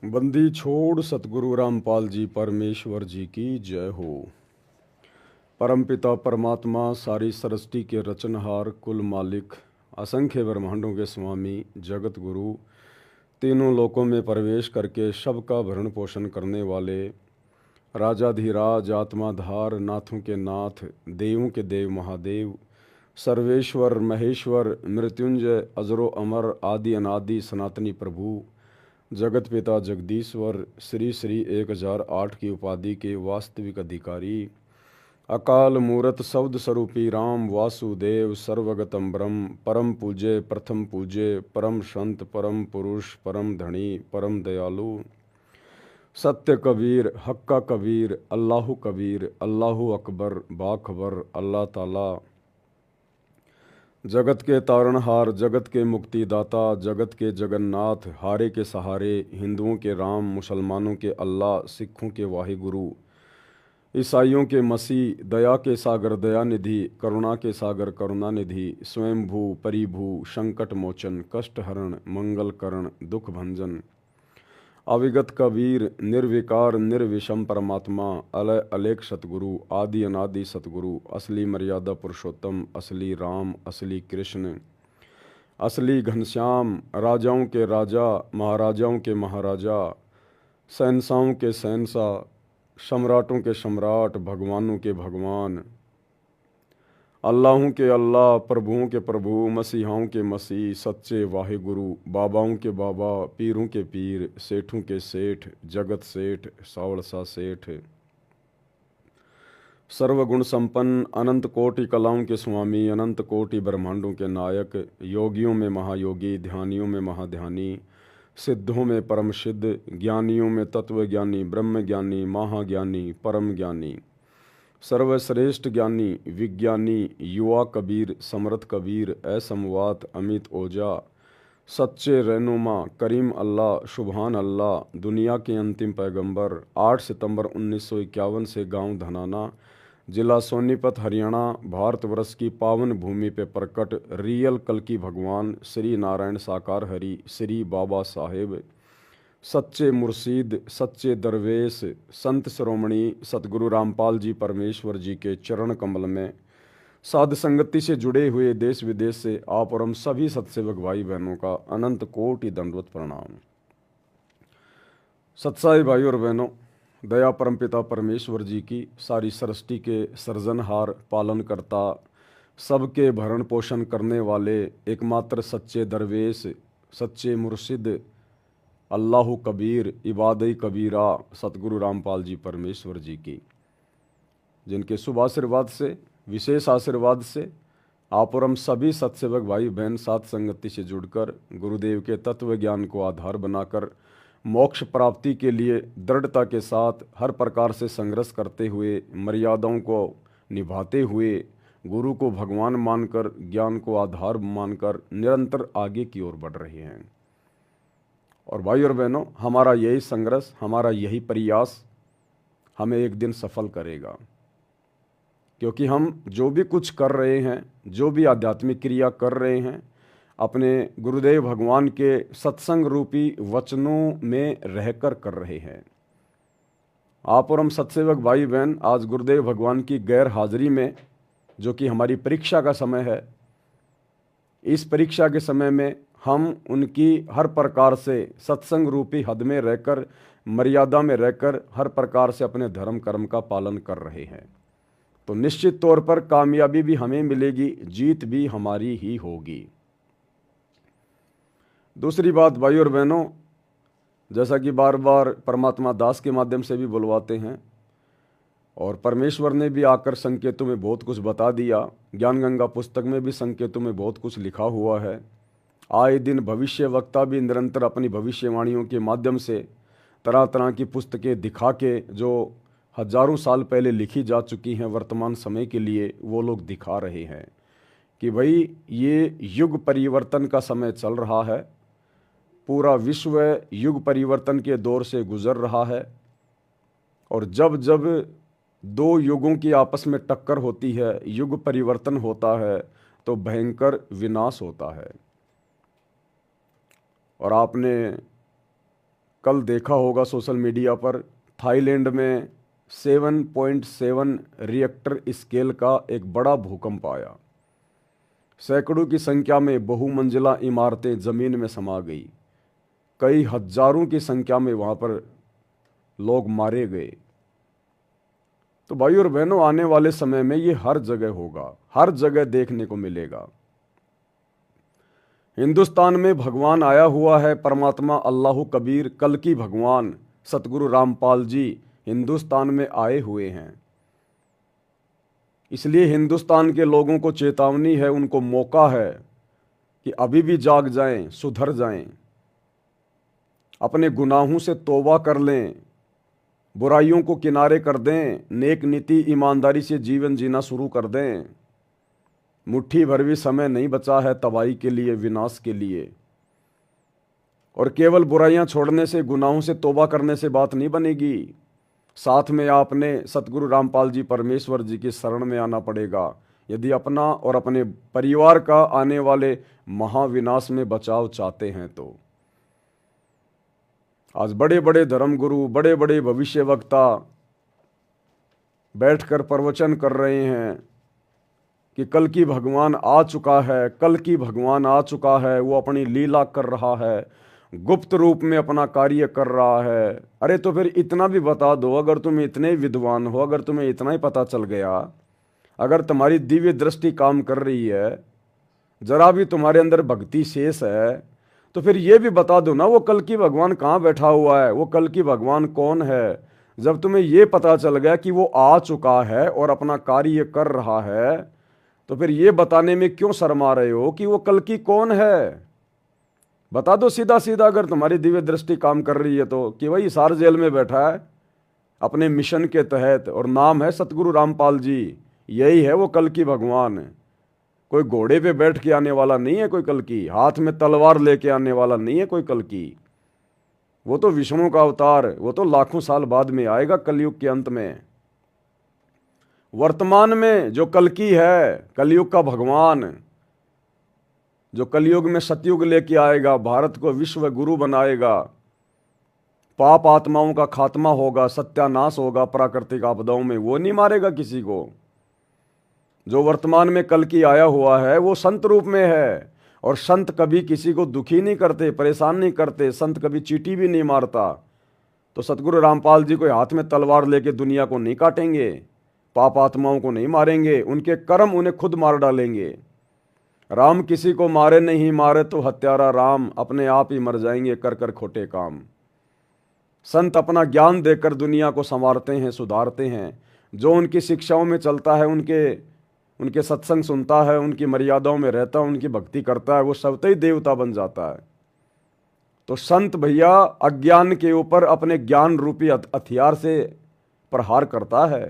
बंदी छोड़ सतगुरु रामपाल जी परमेश्वर जी की जय हो। परमपिता परमात्मा सारी सृष्टि के रचनहार कुल मालिक असंख्य ब्रह्मांडों के स्वामी जगत गुरु तीनों लोकों में प्रवेश करके सबका भरण पोषण करने वाले राजाधिराज आत्माधार नाथों के नाथ देवों के देव महादेव सर्वेश्वर महेश्वर मृत्युंजय अजरो अमर आदि अनादि सनातनी प्रभु जगत पिता जगदीश्वर श्री श्री 1008 की उपाधि के वास्तविक अधिकारी अकाल मूरत शब्द स्वरूपी राम वासुदेव सर्वगतम ब्रह्म परम पूज्य प्रथम पूज्य परम संत परम पुरुष परम धनी परम दयालु सत्य कबीर हक्का कबीर अल्लाहु अकबर बाखबर अल्लाह ताला जगत के तारणहार जगत के मुक्तिदाता जगत के जगन्नाथ हारे के सहारे हिंदुओं के राम मुसलमानों के अल्लाह सिखों के वाहिगुरु ईसाइयों के मसीह दया के सागर दयानिधि करुणा के सागर करुणानिधि स्वयंभू परिभू संकट मोचन कष्ट हरण मंगल करण दुख भंजन अविगत कबीर निर्विकार निर्विषम परमात्मा अलय अलेख सतगुरु आदि अनादि सतगुरु असली मर्यादा पुरुषोत्तम असली राम असली कृष्ण असली घनश्याम राजाओं के राजा महाराजाओं के महाराजा शहंशाहों के शहंशाह सम्राटों के सम्राट भगवानों के भगवान अल्लाहों के अल्लाह प्रभुओं के प्रभु मसीहाओं के मसीह सच्चे वाहिगुरु बाबाओं के बाबा पीरों के पीर सेठों के सेठ जगत सेठ सावड़सा सेठ सर्वगुण संपन्न अनंत कोटि कलाओं के स्वामी अनंत कोटि ब्रह्मांडों के नायक योगियों में महायोगी ध्यानियों में महाध्यानी सिद्धों में परम सिद्ध ज्ञानियों में तत्वज्ञानी ब्रह्मज्ञानी महाज्ञानी परम ज्ञानी सर्वश्रेष्ठ ज्ञानी विज्ञानी युवा कबीर समर्थ कबीर असमवात अमित ओजा सच्चे रहनुमा करीम अल्लाह सुबहान अल्लाह दुनिया के अंतिम पैगंबर 8 सितंबर 1951 से गांव धनाना जिला सोनीपत हरियाणा भारतवर्ष की पावन भूमि पे प्रकट रियल कल की भगवान श्री नारायण साकार हरि श्री बाबा साहेब सच्चे मुर्शीद सच्चे दरवेश संत श्रोमणी सतगुरु रामपाल जी परमेश्वर जी के चरण कमल में साध संगति से जुड़े हुए देश विदेश से आप और हम सभी सत्सेवक भाई बहनों का अनंत कोटि दंडवत प्रणाम। सत्साई भाई और बहनों, दया परमपिता परमेश्वर जी की सारी सृष्टि के सृजनहार पालनकर्ता सबके भरण पोषण करने वाले एकमात्र सच्चे दरवेश सच्चे मुर्शिद अल्लाह कबीर इबादई कबीरा सतगुरु रामपाल जी परमेश्वर जी की, जिनके शुभ आशीर्वाद से विशेष आशीर्वाद से आप और हम सभी सत्सेवक भाई बहन साथ संगति से जुड़कर गुरुदेव के तत्व ज्ञान को आधार बनाकर मोक्ष प्राप्ति के लिए दृढ़ता के साथ हर प्रकार से संघर्ष करते हुए मर्यादाओं को निभाते हुए गुरु को भगवान मानकर ज्ञान को आधार मानकर निरंतर आगे की ओर बढ़ रहे हैं। और भाई और बहनों, हमारा यही संघर्ष हमारा यही प्रयास हमें एक दिन सफल करेगा, क्योंकि हम जो भी कुछ कर रहे हैं जो भी आध्यात्मिक क्रिया कर रहे हैं अपने गुरुदेव भगवान के सत्संग रूपी वचनों में रहकर कर रहे हैं। आप और हम सत्सेवक भाई बहन आज गुरुदेव भगवान की गैर हाजिरी में, जो कि हमारी परीक्षा का समय है, इस परीक्षा के समय में हम उनकी हर प्रकार से सत्संग रूपी हद में रहकर मर्यादा में रहकर हर प्रकार से अपने धर्म कर्म का पालन कर रहे हैं, तो निश्चित तौर पर कामयाबी भी हमें मिलेगी, जीत भी हमारी ही होगी। दूसरी बात भाई और बहनों, जैसा कि बार बार परमात्मा दास के माध्यम से भी बुलवाते हैं और परमेश्वर ने भी आकर संकेतों में बहुत कुछ बता दिया, ज्ञान गंगा पुस्तक में भी संकेतों में बहुत कुछ लिखा हुआ है। आए दिन भविष्य वक्ता भी निरंतर अपनी भविष्यवाणियों के माध्यम से तरह तरह की पुस्तकें दिखा के जो हजारों साल पहले लिखी जा चुकी हैं वर्तमान समय के लिए, वो लोग दिखा रहे हैं कि भाई ये युग परिवर्तन का समय चल रहा है, पूरा विश्व युग परिवर्तन के दौर से गुजर रहा है और जब जब दो युगों की आपस में टक्कर होती है, युग परिवर्तन होता है, तो भयंकर विनाश होता है। और आपने कल देखा होगा सोशल मीडिया पर, थाईलैंड में 7.7 रिएक्टर स्केल का एक बड़ा भूकंप आया। सैकड़ों की संख्या में बहुमंजिला इमारतें जमीन में समा गई। कई हजारों की संख्या में वहां पर लोग मारे गए। तो भाई और बहनों, आने वाले समय में ये हर जगह होगा, हर जगह देखने को मिलेगा। हिंदुस्तान में भगवान आया हुआ है, परमात्मा अल्लाह कबीर कल की भगवान सतगुरु रामपाल जी हिंदुस्तान में आए हुए हैं। इसलिए हिंदुस्तान के लोगों को चेतावनी है, उनको मौका है कि अभी भी जाग जाएं, सुधर जाएं, अपने गुनाहों से तौबा कर लें, बुराइयों को किनारे कर दें, नेक नीति ईमानदारी से जीवन जीना शुरू कर दें। मुट्ठी भर भी समय नहीं बचा है तबाही के लिए, विनाश के लिए। और केवल बुराइयां छोड़ने से, गुनाहों से तौबा करने से बात नहीं बनेगी। साथ में आपने सतगुरु रामपाल जी परमेश्वर जी की शरण में आना पड़ेगा, यदि अपना और अपने परिवार का आने वाले महाविनाश में बचाव चाहते हैं तो। आज बड़े बड़े धर्मगुरु, बड़े बड़े भविष्य वक्ता बैठकर प्रवचन कर रहे हैं कि कल की भगवान आ चुका है, कल की भगवान आ चुका है, वो अपनी लीला कर रहा है, गुप्त रूप में अपना कार्य कर रहा है। अरे तो फिर इतना भी बता दो, अगर तुम इतने विद्वान हो, अगर तुम्हें इतना ही पता चल गया, अगर तुम्हारी दिव्य दृष्टि काम कर रही है, जरा भी तुम्हारे अंदर भक्ति शेष है, तो फिर ये भी बता दो ना वो कल की भगवान कहाँ बैठा हुआ है, वो कल की भगवान कौन है। जब तुम्हें ये पता चल गया कि वो आ चुका है और अपना कार्य कर रहा है, तो फिर ये बताने में क्यों शर्मा रहे हो कि वो कल की कौन है। बता दो सीधा सीधा, अगर तुम्हारी दिव्य दृष्टि काम कर रही है तो, कि वही हिसार जेल में बैठा है अपने मिशन के तहत और नाम है सतगुरु रामपाल जी, यही है वो कल की भगवान। कोई घोड़े पे बैठ के आने वाला नहीं है कोई कल की, हाथ में तलवार लेके आने वाला नहीं है कोई कल की। वो तो विष्णु का अवतार, वो तो लाखों साल बाद में आएगा, कलयुग के अंत में। वर्तमान में जो कल की है, कलयुग का भगवान, जो कलयुग में सतयुग लेके आएगा, भारत को विश्व गुरु बनाएगा, पाप आत्माओं का खात्मा होगा, सत्यानाश होगा प्राकृतिक आपदाओं में, वो नहीं मारेगा किसी को। जो वर्तमान में कल की आया हुआ है वो संत रूप में है, और संत कभी किसी को दुखी नहीं करते, परेशान नहीं करते, संत कभी चींटी भी नहीं मारता। तो सतगुरु रामपाल जी कोई हाथ में तलवार लेके दुनिया को नहीं काटेंगे, पाप आत्माओं को नहीं मारेंगे, उनके कर्म उन्हें खुद मार डालेंगे। राम किसी को मारे नहीं, मारे तो हत्यारा राम, अपने आप ही मर जाएंगे कर कर खोटे काम। संत अपना ज्ञान देकर दुनिया को संवारते हैं, सुधारते हैं। जो उनकी शिक्षाओं में चलता है, उनके सत्संग सुनता है, उनकी मर्यादाओं में रहता है, उनकी भक्ति करता है, वो स्वतः ही देवता बन जाता है। तो संत भैया अज्ञान के ऊपर अपने ज्ञान रूपी हथियार से प्रहार करता है।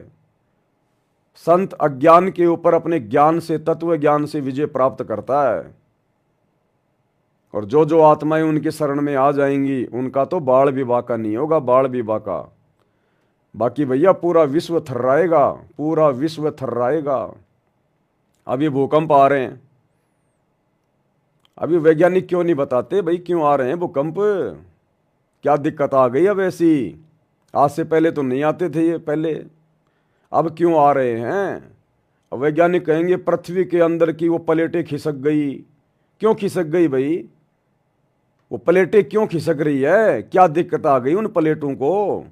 संत अज्ञान के ऊपर अपने ज्ञान से, तत्व ज्ञान से विजय प्राप्त करता है। और जो जो आत्माएं उनके शरण में आ जाएंगी, उनका तो बाढ़ भी बाका नहीं होगा, बाढ़ भी बाका। बाकी भैया पूरा विश्व थर्राएगा, पूरा विश्व थर्राएगा। अभी भूकंप आ रहे हैं, अभी वैज्ञानिक क्यों नहीं बताते भाई क्यों आ रहे हैं भूकंप, क्या दिक्कत आ गई अब ऐसी। आज से पहले तो नहीं आते थे ये पहले, अब क्यों आ रहे हैं। वैज्ञानिक कहेंगे पृथ्वी के अंदर की वो प्लेटें खिसक गई। क्यों खिसक गई भाई, वो प्लेटें क्यों खिसक रही है, क्या दिक्कत आ गई उन प्लेटों को।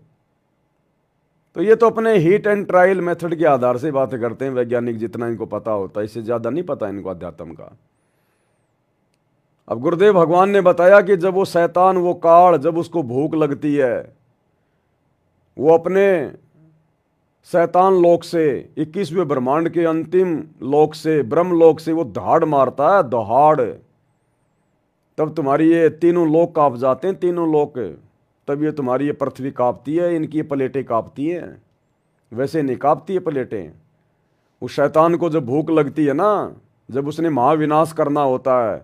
तो ये तो अपने हीट एंड ट्रायल मेथड के आधार से बातें करते हैं वैज्ञानिक, जितना इनको पता होता है, इससे ज्यादा नहीं पता इनको अध्यात्म का। अब गुरुदेव भगवान ने बताया कि जब वो शैतान, वो काल, जब उसको भूख लगती है, वो अपने शैतान लोक से, 21वें ब्रह्मांड के अंतिम लोक से, ब्रह्म लोक से वो दहाड़ मारता है, दहाड़। तब तुम्हारी ये तीनों लोक कांप जाते हैं, तीनों लोक। तब ये तुम्हारी ये पृथ्वी कांपती है, इनकी ये प्लेटें कांपती हैं, वैसे नहीं कांपती है प्लेटें। उस शैतान को जब भूख लगती है ना, जब उसने महाविनाश करना होता है,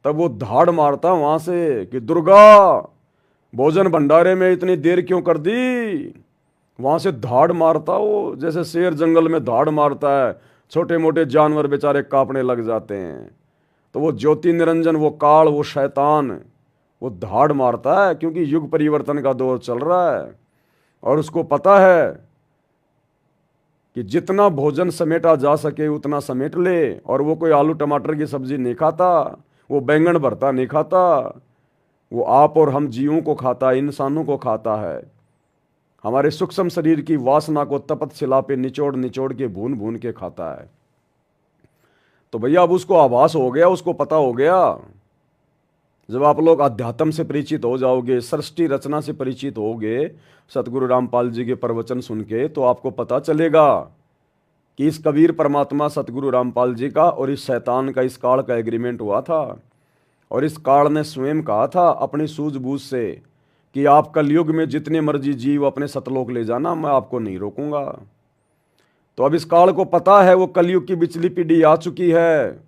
तब वो धाड़ मारता है वहां से कि दुर्गा भोजन भंडारे में इतनी देर क्यों कर दी। वहां से धाड़ मारता वो, जैसे शेर जंगल में धाड़ मारता है, छोटे मोटे जानवर बेचारे कांपने लग जाते हैं। तो वो ज्योति निरंजन, वो काल, वो शैतान, वो धाड़ मारता है, क्योंकि युग परिवर्तन का दौर चल रहा है और उसको पता है कि जितना भोजन समेटा जा सके उतना समेट ले। और वो कोई आलू टमाटर की सब्जी नहीं खाता, वो बैंगन भरता नहीं खाता, वो आप और हम जीवों को खाता है, इंसानों को खाता है। हमारे सूक्ष्म शरीर की वासना को तपत शिला पे निचोड़ निचोड़ के भून भून के खाता है। तो भैया अब उसको आभास हो गया, उसको पता हो गया। जब आप लोग अध्यात्म से परिचित हो जाओगे, सृष्टि रचना से परिचित होगे, सतगुरु रामपाल जी के प्रवचन सुन के, तो आपको पता चलेगा कि इस कबीर परमात्मा सतगुरु रामपाल जी का और इस शैतान का, इस काल का एग्रीमेंट हुआ था। और इस काल ने स्वयं कहा था अपनी सूझबूझ से कि आप कलयुग में जितने मर्जी जीव अपने सतलोक ले जाना, मैं आपको नहीं रोकूंगा। तो अब इस काल को पता है वो कलयुग की बिचली पीढ़ी आ चुकी है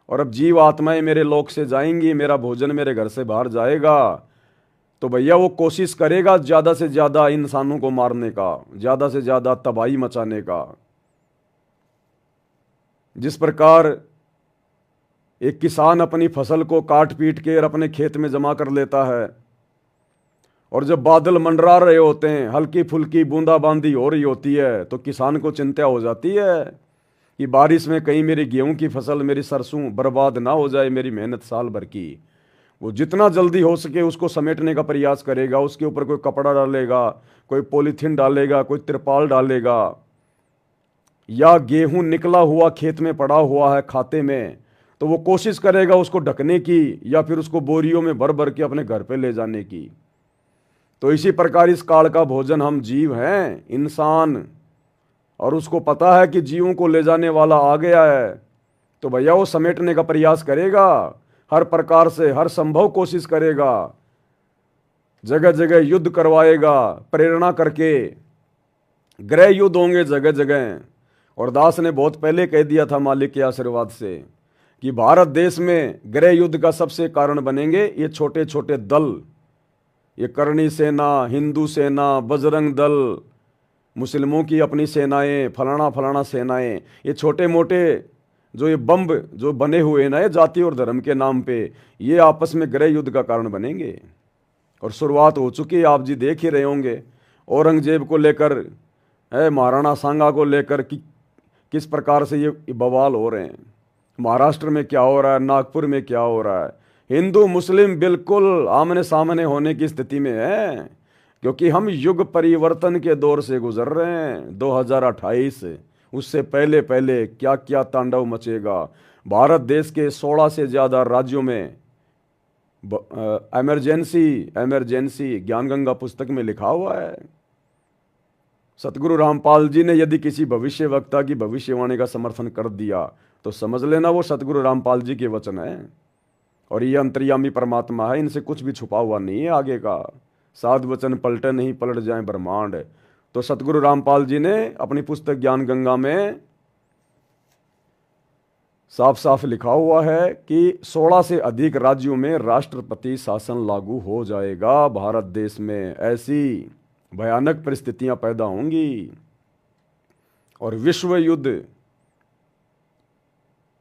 और अब जीव आत्माएं मेरे लोक से जाएंगी, मेरा भोजन मेरे घर से बाहर जाएगा। तो भैया वो कोशिश करेगा ज़्यादा से ज़्यादा इंसानों को मारने का, ज़्यादा से ज़्यादा तबाही मचाने का। जिस प्रकार एक किसान अपनी फसल को काट पीट के और अपने खेत में जमा कर लेता है, और जब बादल मंडरा रहे होते हैं, हल्की फुल्की बूंदाबांदी हो रही होती है, तो किसान को चिंता हो जाती है कि बारिश में कहीं मेरी गेहूं की फसल, मेरी सरसों बर्बाद ना हो जाए, मेरी मेहनत साल भर की। वो जितना जल्दी हो सके उसको समेटने का प्रयास करेगा, उसके ऊपर कोई कपड़ा डालेगा, कोई पॉलीथीन डालेगा, कोई तिरपाल डालेगा, या गेहूं निकला हुआ खेत में पड़ा हुआ है खाते में, तो वो कोशिश करेगा उसको ढकने की या फिर उसको बोरियों में भर भर के अपने घर पे ले जाने की। तो इसी प्रकार इस काल का भोजन हम जीव हैं, इंसान, और उसको पता है कि जीवों को ले जाने वाला आ गया है। तो भैया वो समेटने का प्रयास करेगा, हर प्रकार से हर संभव कोशिश करेगा, जगह जगह युद्ध करवाएगा, प्रेरणा करके गृह युद्ध होंगे जगह जगह। और दास ने बहुत पहले कह दिया था मालिक के आशीर्वाद से कि भारत देश में गृह युद्ध का सबसे कारण बनेंगे ये छोटे छोटे दल, ये करणी सेना, हिंदू सेना, बजरंग दल, मुस्लिमों की अपनी सेनाएं, फलाना फलाना सेनाएं, ये छोटे मोटे जो ये बम्ब जो बने हुए हैं ना, ये जाति और धर्म के नाम पे, ये आपस में गृह युद्ध का कारण बनेंगे। और शुरुआत हो चुकी है, आप जी देख ही रहे होंगे। औरंगजेब को लेकर, महाराणा सांगा को लेकर किस प्रकार से ये बवाल हो रहे हैं। महाराष्ट्र में क्या हो रहा है, नागपुर में क्या हो रहा है। हिंदू मुस्लिम बिल्कुल आमने सामने होने की स्थिति में है, क्योंकि हम युग परिवर्तन के दौर से गुजर रहे हैं। 2028, उससे पहले पहले क्या क्या तांडव मचेगा। भारत देश के 16 से ज़्यादा राज्यों में इमरजेंसी ज्ञानगंगा पुस्तक में लिखा हुआ है। सतगुरु रामपाल जी ने यदि किसी भविष्य वक्ता की भविष्यवाणी का समर्थन कर दिया तो समझ लेना वो सतगुरु रामपाल जी के वचन है। और ये अंतर्यामी परमात्मा है, इनसे कुछ भी छुपा हुआ नहीं है आगे का। साध वचन पलटे नहीं, पलट जाए ब्रह्मांड। तो सतगुरु रामपाल जी ने अपनी पुस्तक ज्ञान गंगा में साफ साफ लिखा हुआ है कि 16 से अधिक राज्यों में राष्ट्रपति शासन लागू हो जाएगा। भारत देश में ऐसी भयानक परिस्थितियां पैदा होंगी और विश्व युद्ध,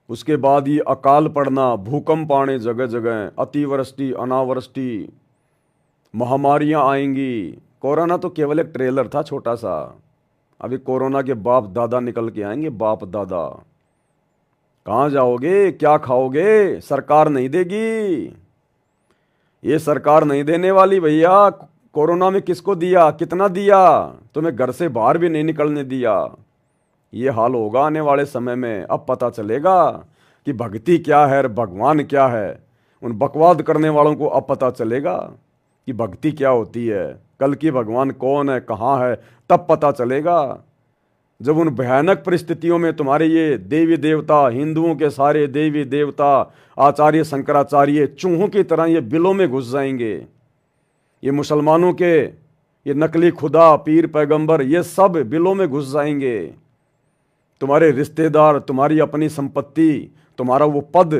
उसके बाद ये अकाल पड़ना, भूकंप आने जगह जगह, अतिवृष्टि अनावृष्टि, महामारियां आएंगी। कोरोना तो केवल एक ट्रेलर था छोटा सा, अभी कोरोना के बाप दादा निकल के आएंगे। बाप दादा कहाँ जाओगे, क्या खाओगे? सरकार नहीं देगी, ये सरकार नहीं देने वाली भैया। कोरोना में किसको दिया, कितना दिया? तुम्हें घर से बाहर भी नहीं निकलने दिया। ये हाल होगा आने वाले समय में। अब पता चलेगा कि भक्ति क्या है और भगवान क्या है। उन बकवाद करने वालों को अब पता चलेगा कि भक्ति क्या होती है, कल की भगवान कौन है, कहाँ है, तब पता चलेगा। जब उन भयानक परिस्थितियों में तुम्हारे ये देवी देवता, हिंदुओं के सारे देवी देवता, आचार्य शंकराचार्य चूहों की तरह ये बिलों में घुस जाएंगे। ये मुसलमानों के ये नकली खुदा, पीर पैगंबर, ये सब बिलों में घुस जाएंगे। तुम्हारे रिश्तेदार, तुम्हारी अपनी संपत्ति, तुम्हारा वो पद,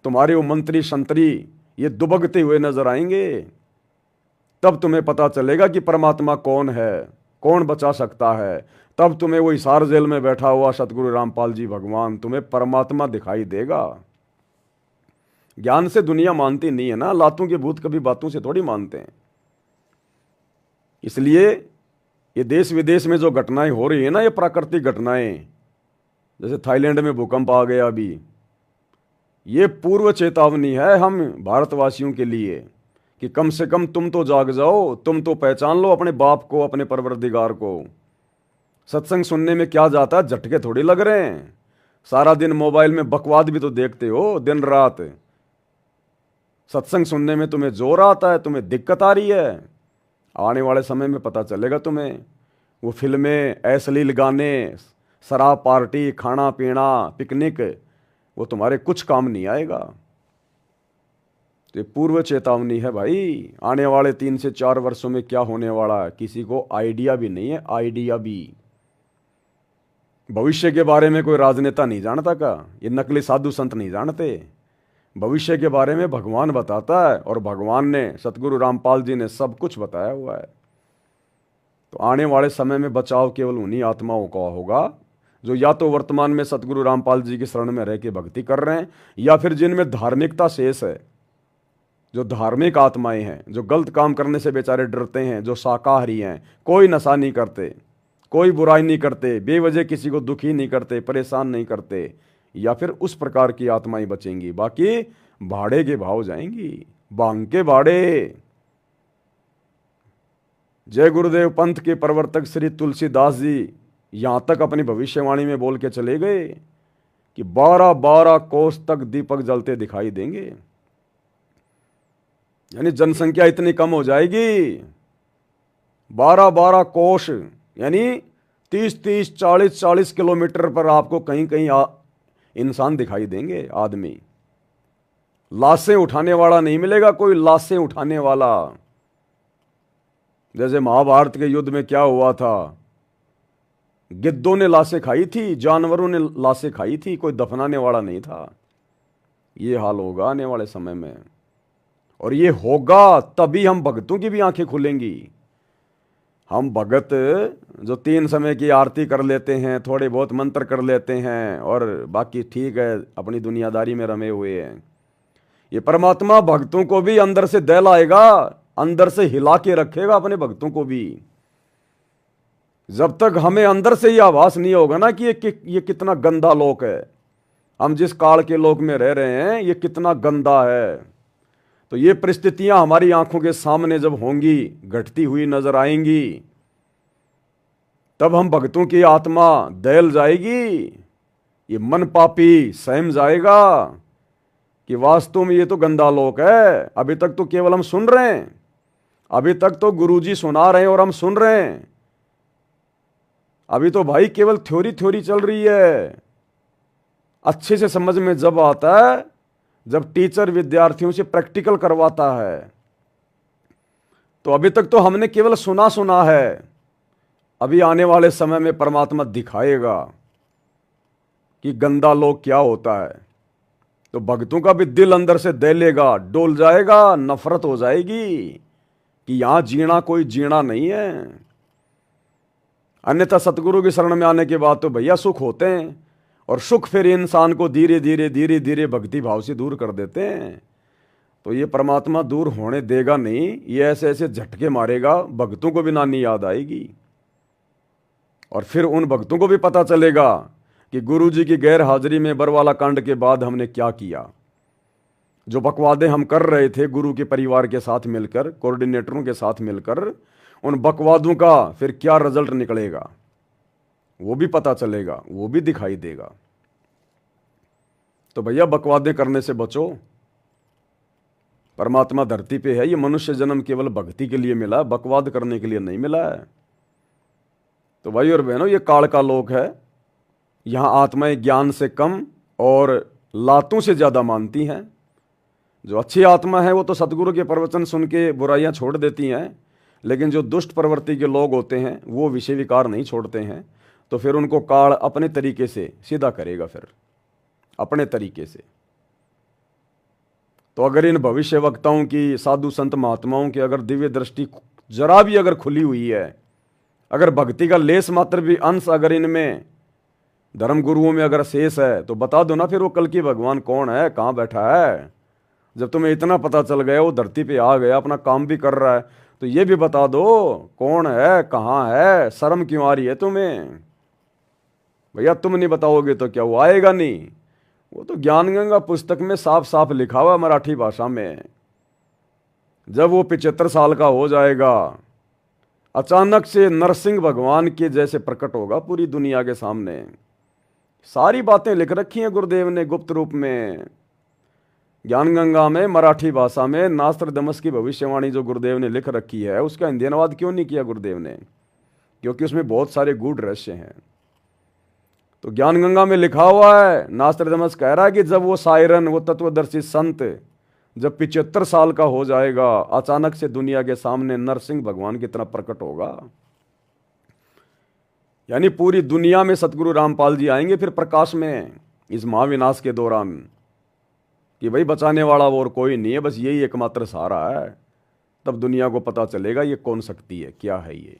तुम्हारे वो मंत्री संतरी, ये दुबकते हुए नजर आएंगे। तब तुम्हें पता चलेगा कि परमात्मा कौन है, कौन बचा सकता है। तब तुम्हें वो हिसार जेल में बैठा हुआ सतगुरु रामपाल जी भगवान तुम्हें परमात्मा दिखाई देगा। ज्ञान से दुनिया मानती नहीं है ना, लातों के भूत कभी बातों से थोड़ी मानते हैं। इसलिए ये देश विदेश में जो घटनाएं हो रही है ना, ये प्राकृतिक घटनाएं, जैसे थाईलैंड में भूकंप आ गया अभी, ये पूर्व चेतावनी है हम भारतवासियों के लिए कि कम से कम तुम तो जाग जाओ, तुम तो पहचान लो अपने बाप को, अपने परवरदिगार को। सत्संग सुनने में क्या जाता है, झटके थोड़ी लग रहे हैं। सारा दिन मोबाइल में बकवाद भी तो देखते हो दिन रात। सत्संग सुनने में तुम्हें जोर आता है, तुम्हें दिक्कत आ रही है। आने वाले समय में पता चलेगा तुम्हें। वो फिल्में, अश्लील गाने, शराब पार्टी, खाना पीना, पिकनिक, वो तुम्हारे कुछ काम नहीं आएगा। तो ये पूर्व चेतावनी है भाई। आने वाले 3 से 4 वर्षों में क्या होने वाला है किसी को आइडिया भी नहीं है। आइडिया भी। भविष्य के बारे में कोई राजनेता नहीं जानता का, ये नकली साधु संत नहीं जानते। भविष्य के बारे में भगवान बताता है, और भगवान ने, सतगुरु रामपाल जी ने सब कुछ बताया हुआ है। तो आने वाले समय में बचाव केवल उन्हीं आत्माओं का होगा जो या तो वर्तमान में सतगुरु रामपाल जी की शरण में रह के भक्ति कर रहे हैं, या फिर जिनमें धार्मिकता शेष है, जो धार्मिक आत्माएं हैं, जो गलत काम करने से बेचारे डरते हैं, जो शाकाहारी हैं, कोई नशा नहीं करते, कोई बुराई नहीं करते, बेवजह किसी को दुखी नहीं करते, परेशान नहीं करते, या फिर उस प्रकार की आत्माएं बचेंगी। बाकी भाड़े के भाव जाएंगी, बांग के भाड़े। जय गुरुदेव पंथ के प्रवर्तक श्री तुलसीदास जी यहां तक अपनी भविष्यवाणी में बोल के चले गए कि 12-12 कोस तक दीपक जलते दिखाई देंगे। यानी जनसंख्या इतनी कम हो जाएगी, 12-12 कोस, यानी 30-30, 40-40 किलोमीटर पर आपको कहीं कहीं इंसान दिखाई देंगे, आदमी। लाशें उठाने वाला नहीं मिलेगा कोई, लाशें उठाने वाला। जैसे महाभारत के युद्ध में क्या हुआ था, गिद्धों ने लाशें खाई थी, जानवरों ने लाशें खाई थी, कोई दफनाने वाला नहीं था। ये हाल होगा आने वाले समय में, और ये होगा तभी हम भक्तों की भी आंखें खुलेंगी। हम भगत जो 3 समय की आरती कर लेते हैं, थोड़े बहुत मंत्र कर लेते हैं, और बाकी ठीक है अपनी दुनियादारी में रमे हुए हैं, ये परमात्मा भक्तों को भी अंदर से दहलाएगा, अंदर से हिला के रखेगा अपने भक्तों को भी। जब तक हमें अंदर से ये आभास नहीं होगा ना कि ये कितना गंदा लोक है, हम जिस काल के लोक में रह रहे हैं ये कितना गंदा है, तो ये परिस्थितियां हमारी आंखों के सामने जब होंगी, घटती हुई नजर आएंगी, तब हम भक्तों की आत्मा दहल जाएगी, ये मन पापी सहम जाएगा कि वास्तव में ये तो गंदा लोक है। अभी तक तो केवल हम सुन रहे हैं, अभी तक तो गुरुजी सुना रहे हैं और हम सुन रहे हैं। अभी तो भाई केवल थ्योरी थ्योरी चल रही है। अच्छे से समझ में जब आता है जब टीचर विद्यार्थियों से प्रैक्टिकल करवाता है। तो अभी तक तो हमने केवल सुना सुना है। अभी आने वाले समय में परमात्मा दिखाएगा कि गंदा लोक क्या होता है। तो भक्तों का भी दिल अंदर से दहलेगा, डोल जाएगा, नफरत हो जाएगी कि यहां जीना कोई जीना नहीं है। अन्यथा सतगुरु की शरण में आने के बाद तो भैया सुख होते हैं, और सुख फिर इंसान को धीरे धीरे धीरे धीरे भक्ति भाव से दूर कर देते हैं। तो ये परमात्मा दूर होने देगा नहीं, ये ऐसे ऐसे झटके मारेगा, भक्तों को भी नानी याद आएगी। और फिर उन भक्तों को भी पता चलेगा कि गुरु जी की गैर हाजिरी में बरवाला कांड के बाद हमने क्या किया। जो बकवादे हम कर रहे थे गुरु के परिवार के साथ मिलकर, कोऑर्डिनेटरों के साथ मिलकर, उन बकवादों का फिर क्या रिजल्ट निकलेगा वो भी पता चलेगा, वो भी दिखाई देगा। तो भैया बकवादे करने से बचो। परमात्मा धरती पे है, ये मनुष्य जन्म केवल भक्ति के लिए मिला, बकवाद करने के लिए नहीं मिला है। तो भाई और बहनों, ये काल का लोक है। यहां आत्माएं ज्ञान से कम और लातों से ज्यादा मानती हैं। जो अच्छी आत्मा है वो तो सतगुरु के प्रवचन सुन के बुराइयां छोड़ देती हैं, लेकिन जो दुष्ट प्रवृत्ति के लोग होते हैं वो विषय विकार नहीं छोड़ते हैं। तो फिर उनको काल अपने तरीके से सीधा करेगा, फिर अपने तरीके से। तो अगर इन भविष्य वक्ताओं की, साधु संत महात्माओं की अगर दिव्य दृष्टि जरा भी अगर खुली हुई है, अगर भक्ति का लेस मात्र भी अंश अगर इनमें धर्म गुरुओं में अगर शेष है, तो बता दो ना फिर वो कल की भगवान कौन है, कहाँ बैठा है। जब तुम्हें इतना पता चल गया, वो धरती पे आ गया, अपना काम भी कर रहा है, तो ये भी बता दो कौन है, कहाँ है, शर्म क्यों आ रही है तुम्हें? भैया तुम नहीं बताओगे तो क्या वो आएगा नहीं? वो तो ज्ञानगंगा पुस्तक में साफ साफ लिखा हुआ मराठी भाषा में। जब वो 75 साल का हो जाएगा, अचानक से नरसिंह भगवान के जैसे प्रकट होगा पूरी दुनिया के सामने। सारी बातें लिख रखी हैं गुरुदेव ने गुप्त रूप में, ज्ञानगंगा में, मराठी भाषा में। नास्त्रदमस की भविष्यवाणी जो गुरुदेव ने लिख रखी है, उसका हिंदी अनुवाद क्यों नहीं किया गुरुदेव ने? क्योंकि उसमें बहुत सारे गूढ़ रहस्य हैं। तो ज्ञानगंगा में लिखा हुआ है, नास्त्रदमस कह रहा है कि जब वो सायरन, वो तत्वदर्शी संत जब 75 साल का हो जाएगा, अचानक से दुनिया के सामने नरसिंह भगवान की तरह प्रकट होगा। यानी पूरी दुनिया में सतगुरु रामपाल जी आएंगे फिर प्रकाश में, इस महाविनाश के दौरान, कि भाई बचाने वाला वो और कोई नहीं है, बस यही एकमात्र सहारा है। तब दुनिया को पता चलेगा ये कौन शक्ति है, क्या है ये।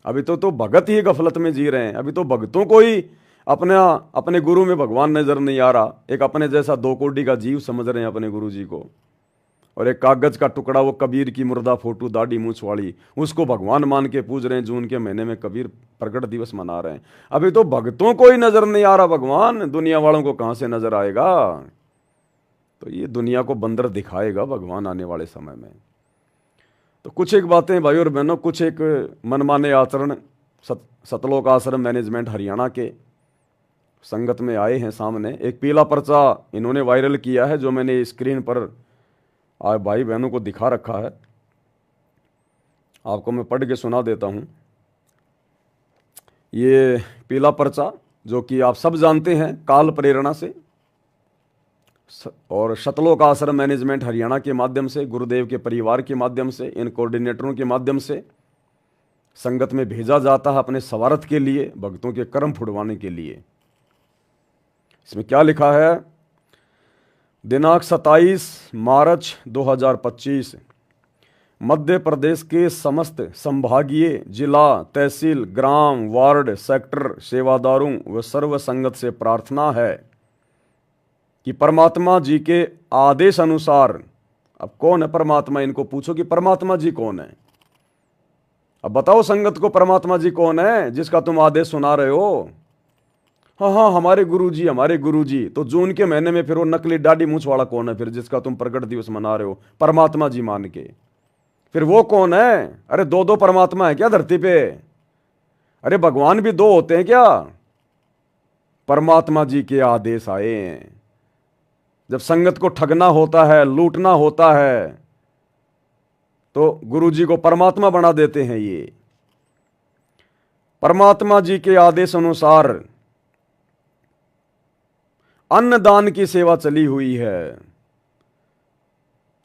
अभी तो भगत ही गफलत में जी रहे हैं। अभी तो भगतों को ही अपने गुरु में भगवान नजर नहीं आ रहा। एक अपने जैसा 2 कोड़ी का जीव समझ रहे हैं अपने गुरु जी को, और एक कागज का टुकड़ा, वो कबीर की मुर्दा फोटो दाढ़ी मूछ वाली, उसको भगवान मान के पूज रहे हैं। जून के महीने में कबीर प्रकट दिवस मना रहे हैं। अभी तो भक्तों को ही नजर नहीं आ रहा भगवान, दुनिया वालों को कहां से नजर आएगा? तो ये दुनिया को बंदर दिखाएगा भगवान आने वाले समय में। तो कुछ एक बातें भाई और बहनों, कुछ एक मनमाने आचरण सतलोक आश्रम मैनेजमेंट हरियाणा के संगत में आए हैं सामने। एक पीला पर्चा इन्होंने वायरल किया है, जो मैंने स्क्रीन पर भाई बहनों को दिखा रखा है। आपको मैं पढ़ के सुना देता हूं। ये पीला पर्चा, जो कि आप सब जानते हैं, काल प्रेरणा से और सतलोक आश्रम मैनेजमेंट हरियाणा के माध्यम से, गुरुदेव के परिवार के माध्यम से, इन कोऑर्डिनेटरों के माध्यम से संगत में भेजा जाता है अपने स्वार्थ के लिए, भक्तों के कर्म फुड़वाने के लिए। इसमें क्या लिखा है? दिनांक 27 मार्च 2025 मध्य प्रदेश के समस्त संभागीय, जिला, तहसील, ग्राम, वार्ड, सेक्टर सेवादारों व सर्व संगत से प्रार्थना है कि परमात्मा जी के आदेश अनुसार, अब कौन है परमात्मा, इनको पूछो कि परमात्मा जी कौन है। अब बताओ संगत को परमात्मा जी कौन है जिसका तुम आदेश सुना रहे हो? हाँ हाँ, हमारे गुरुजी, हमारे गुरुजी। तो जून के महीने में फिर वो नकली दाढ़ी मूछ वाला कौन है फिर, जिसका तुम प्रकट दिवस मना रहे हो परमात्मा जी मान के? फिर वो कौन है? अरे 2 परमात्मा है क्या धरती पे? अरे भगवान भी 2 होते हैं क्या? परमात्मा जी के आदेश आए हैं। जब संगत को ठगना होता है, लूटना होता है, तो गुरुजी को परमात्मा बना देते हैं। ये परमात्मा जी के आदेश अनुसार अन्नदान की सेवा चली हुई है।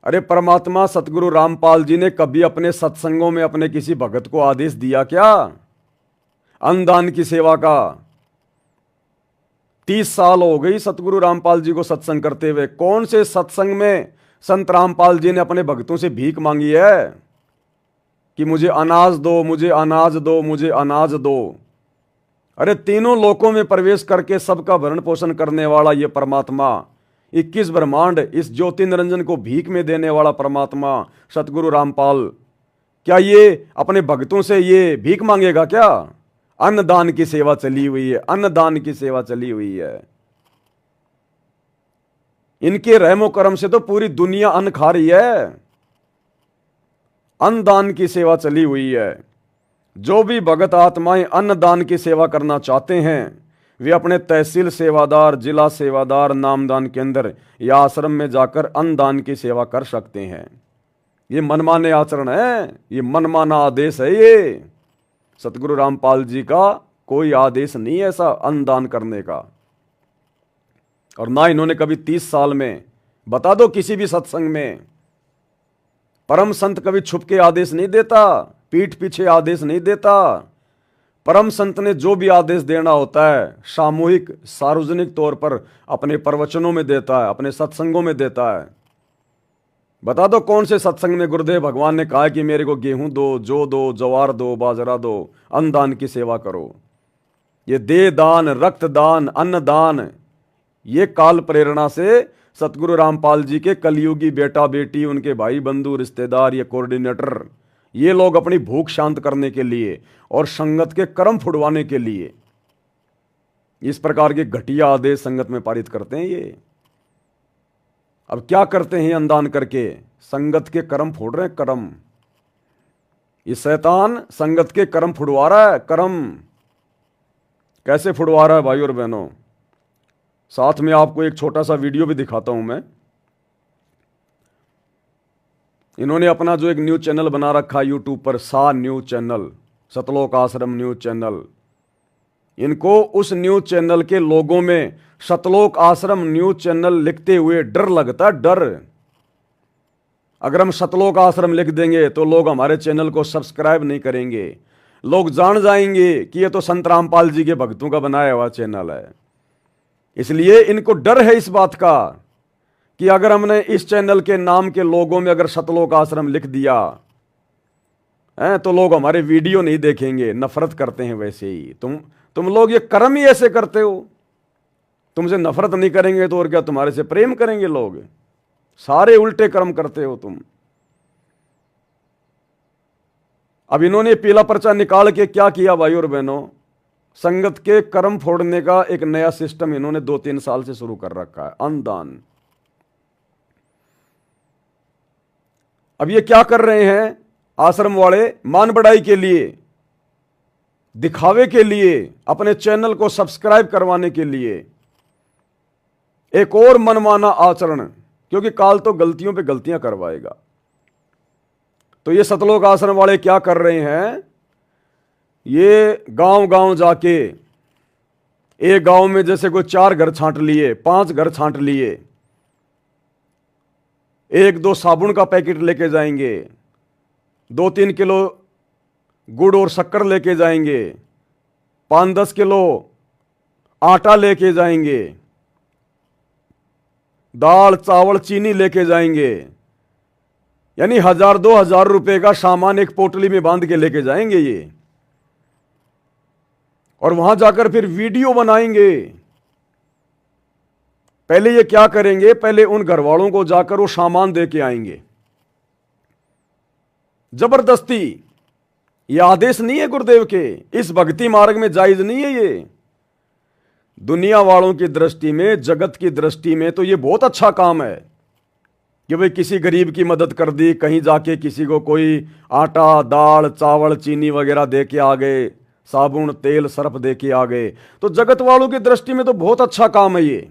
अरे परमात्मा सतगुरु रामपाल जी ने कभी अपने सत्संगों में अपने किसी भगत को आदेश दिया क्या अन्नदान की सेवा का? 30 साल हो गई सतगुरु रामपाल जी को सत्संग करते हुए। कौन से सत्संग में संत रामपाल जी ने अपने भक्तों से भीख मांगी है कि मुझे अनाज दो, मुझे अनाज दो, मुझे अनाज दो? अरे तीनों लोकों में प्रवेश करके सबका भरण पोषण करने वाला ये परमात्मा, 21 ब्रह्मांड, इस ज्योति निरंजन को भीख में देने वाला परमात्मा सतगुरु रामपाल, क्या ये अपने भक्तों से ये भीख मांगेगा क्या? अन्नदान की सेवा चली हुई है, अन्नदान की सेवा चली हुई है। इनके रहमो करम से तो पूरी दुनिया अन्न खा रही है। अन्नदान की सेवा चली हुई है। जो भी भगत आत्माएं अन्नदान की सेवा करना चाहते हैं, वे अपने तहसील सेवादार, जिला सेवादार, नामदान केंद्र या आश्रम में जाकर अन्नदान की सेवा कर सकते हैं। ये मनमाने आचरण है, ये मनमाना आदेश है। ये सतगुरु रामपाल जी का कोई आदेश नहीं है ऐसा अन्नदान करने का। और ना इन्होंने कभी 30 साल में, बता दो किसी भी सत्संग में, परम संत कभी छुप के आदेश नहीं देता, पीठ पीछे आदेश नहीं देता। परम संत ने जो भी आदेश देना होता है सामूहिक, सार्वजनिक तौर पर अपने प्रवचनों में देता है, अपने सत्संगों में देता है। बता दो कौन से सत्संग में गुरुदेव भगवान ने कहा कि मेरे को गेहूं दो, जौ दो, जवार दो, बाजरा दो, अन्नदान की सेवा करो। ये देह दान, रक्त दान, अन्नदान, ये काल प्रेरणा से सतगुरु रामपाल जी के कलयुगी बेटा बेटी, उनके भाई बंधु रिश्तेदार या कोऑर्डिनेटर, ये लोग अपनी भूख शांत करने के लिए और संगत के कर्म फुड़वाने के लिए इस प्रकार के घटिया आदेश संगत में पारित करते हैं। ये अब क्या करते हैं अनुदान करके? संगत के कर्म फोड़ रहे हैं, कर्म। ये शैतान संगत के कर्म फुड़वा रहा है। कर्म कैसे फुड़वा रहा है भाई और बहनों? साथ में आपको एक छोटा सा वीडियो भी दिखाता हूं मैं। इन्होंने अपना जो एक न्यूज चैनल बना रखा यूट्यूब पर, सा न्यूज चैनल, सतलोक आश्रम न्यूज चैनल। इनको उस न्यूज चैनल के लोगों में सतलोक आश्रम न्यूज चैनल लिखते हुए डर लगता है, डर। अगर हम सतलोक आश्रम लिख देंगे तो लोग हमारे चैनल को सब्सक्राइब नहीं करेंगे। लोग जान जाएंगे कि ये तो संत रामपाल जी के भक्तों का बनाया हुआ चैनल है। इसलिए इनको डर है इस बात का कि अगर हमने इस चैनल के नाम के लोगों में अगर सतलोक आश्रम लिख दिया है तो लोग हमारे वीडियो नहीं देखेंगे, नफरत करते हैं। वैसे ही तुम लोग ये कर्म ही ऐसे करते हो। तुमसे नफरत नहीं करेंगे तो और क्या तुम्हारे से प्रेम करेंगे लोग? सारे उल्टे कर्म करते हो तुम। अब इन्होंने पीला पर्चा निकाल के क्या किया भाई और बहनों? संगत के कर्म फोड़ने का एक नया सिस्टम इन्होंने 2-3 साल से शुरू कर रखा है, अनुदान। अब ये क्या कर रहे हैं आश्रम वाले? मान बढ़ाई के लिए, दिखावे के लिए, अपने चैनल को सब्सक्राइब करवाने के लिए एक और मनमाना आचरण, क्योंकि काल तो गलतियों पे गलतियां करवाएगा। तो ये सतलोक आश्रम वाले क्या कर रहे हैं? ये गांव गांव जाके, एक गांव में जैसे कोई 4 घर छांट लिए, 5 घर छांट लिए, 1-2 साबुन का पैकेट लेके जाएंगे, 2-3 किलो गुड़ और शक्कर लेके जाएंगे, 5-10 किलो आटा लेके जाएंगे, दाल चावल चीनी लेके जाएंगे। यानी 1000-2000 रुपए का सामान एक पोटली में बांध के लेके जाएंगे ये, और वहां जाकर फिर वीडियो बनाएंगे। पहले ये क्या करेंगे? पहले उन घर वालों को जाकर वो सामान दे के आएंगे जबरदस्ती। ये आदेश नहीं है गुरुदेव के, इस भक्ति मार्ग में जायज नहीं है ये। दुनिया वालों की दृष्टि में, जगत की दृष्टि में तो ये बहुत अच्छा काम है कि भाई किसी गरीब की मदद कर दी, कहीं जाके किसी को कोई आटा दाल चावल चीनी वगैरह दे के आ गए, साबुन तेल सर्फ दे के आ गए, तो जगत वालों की दृष्टि में तो बहुत अच्छा काम है ये।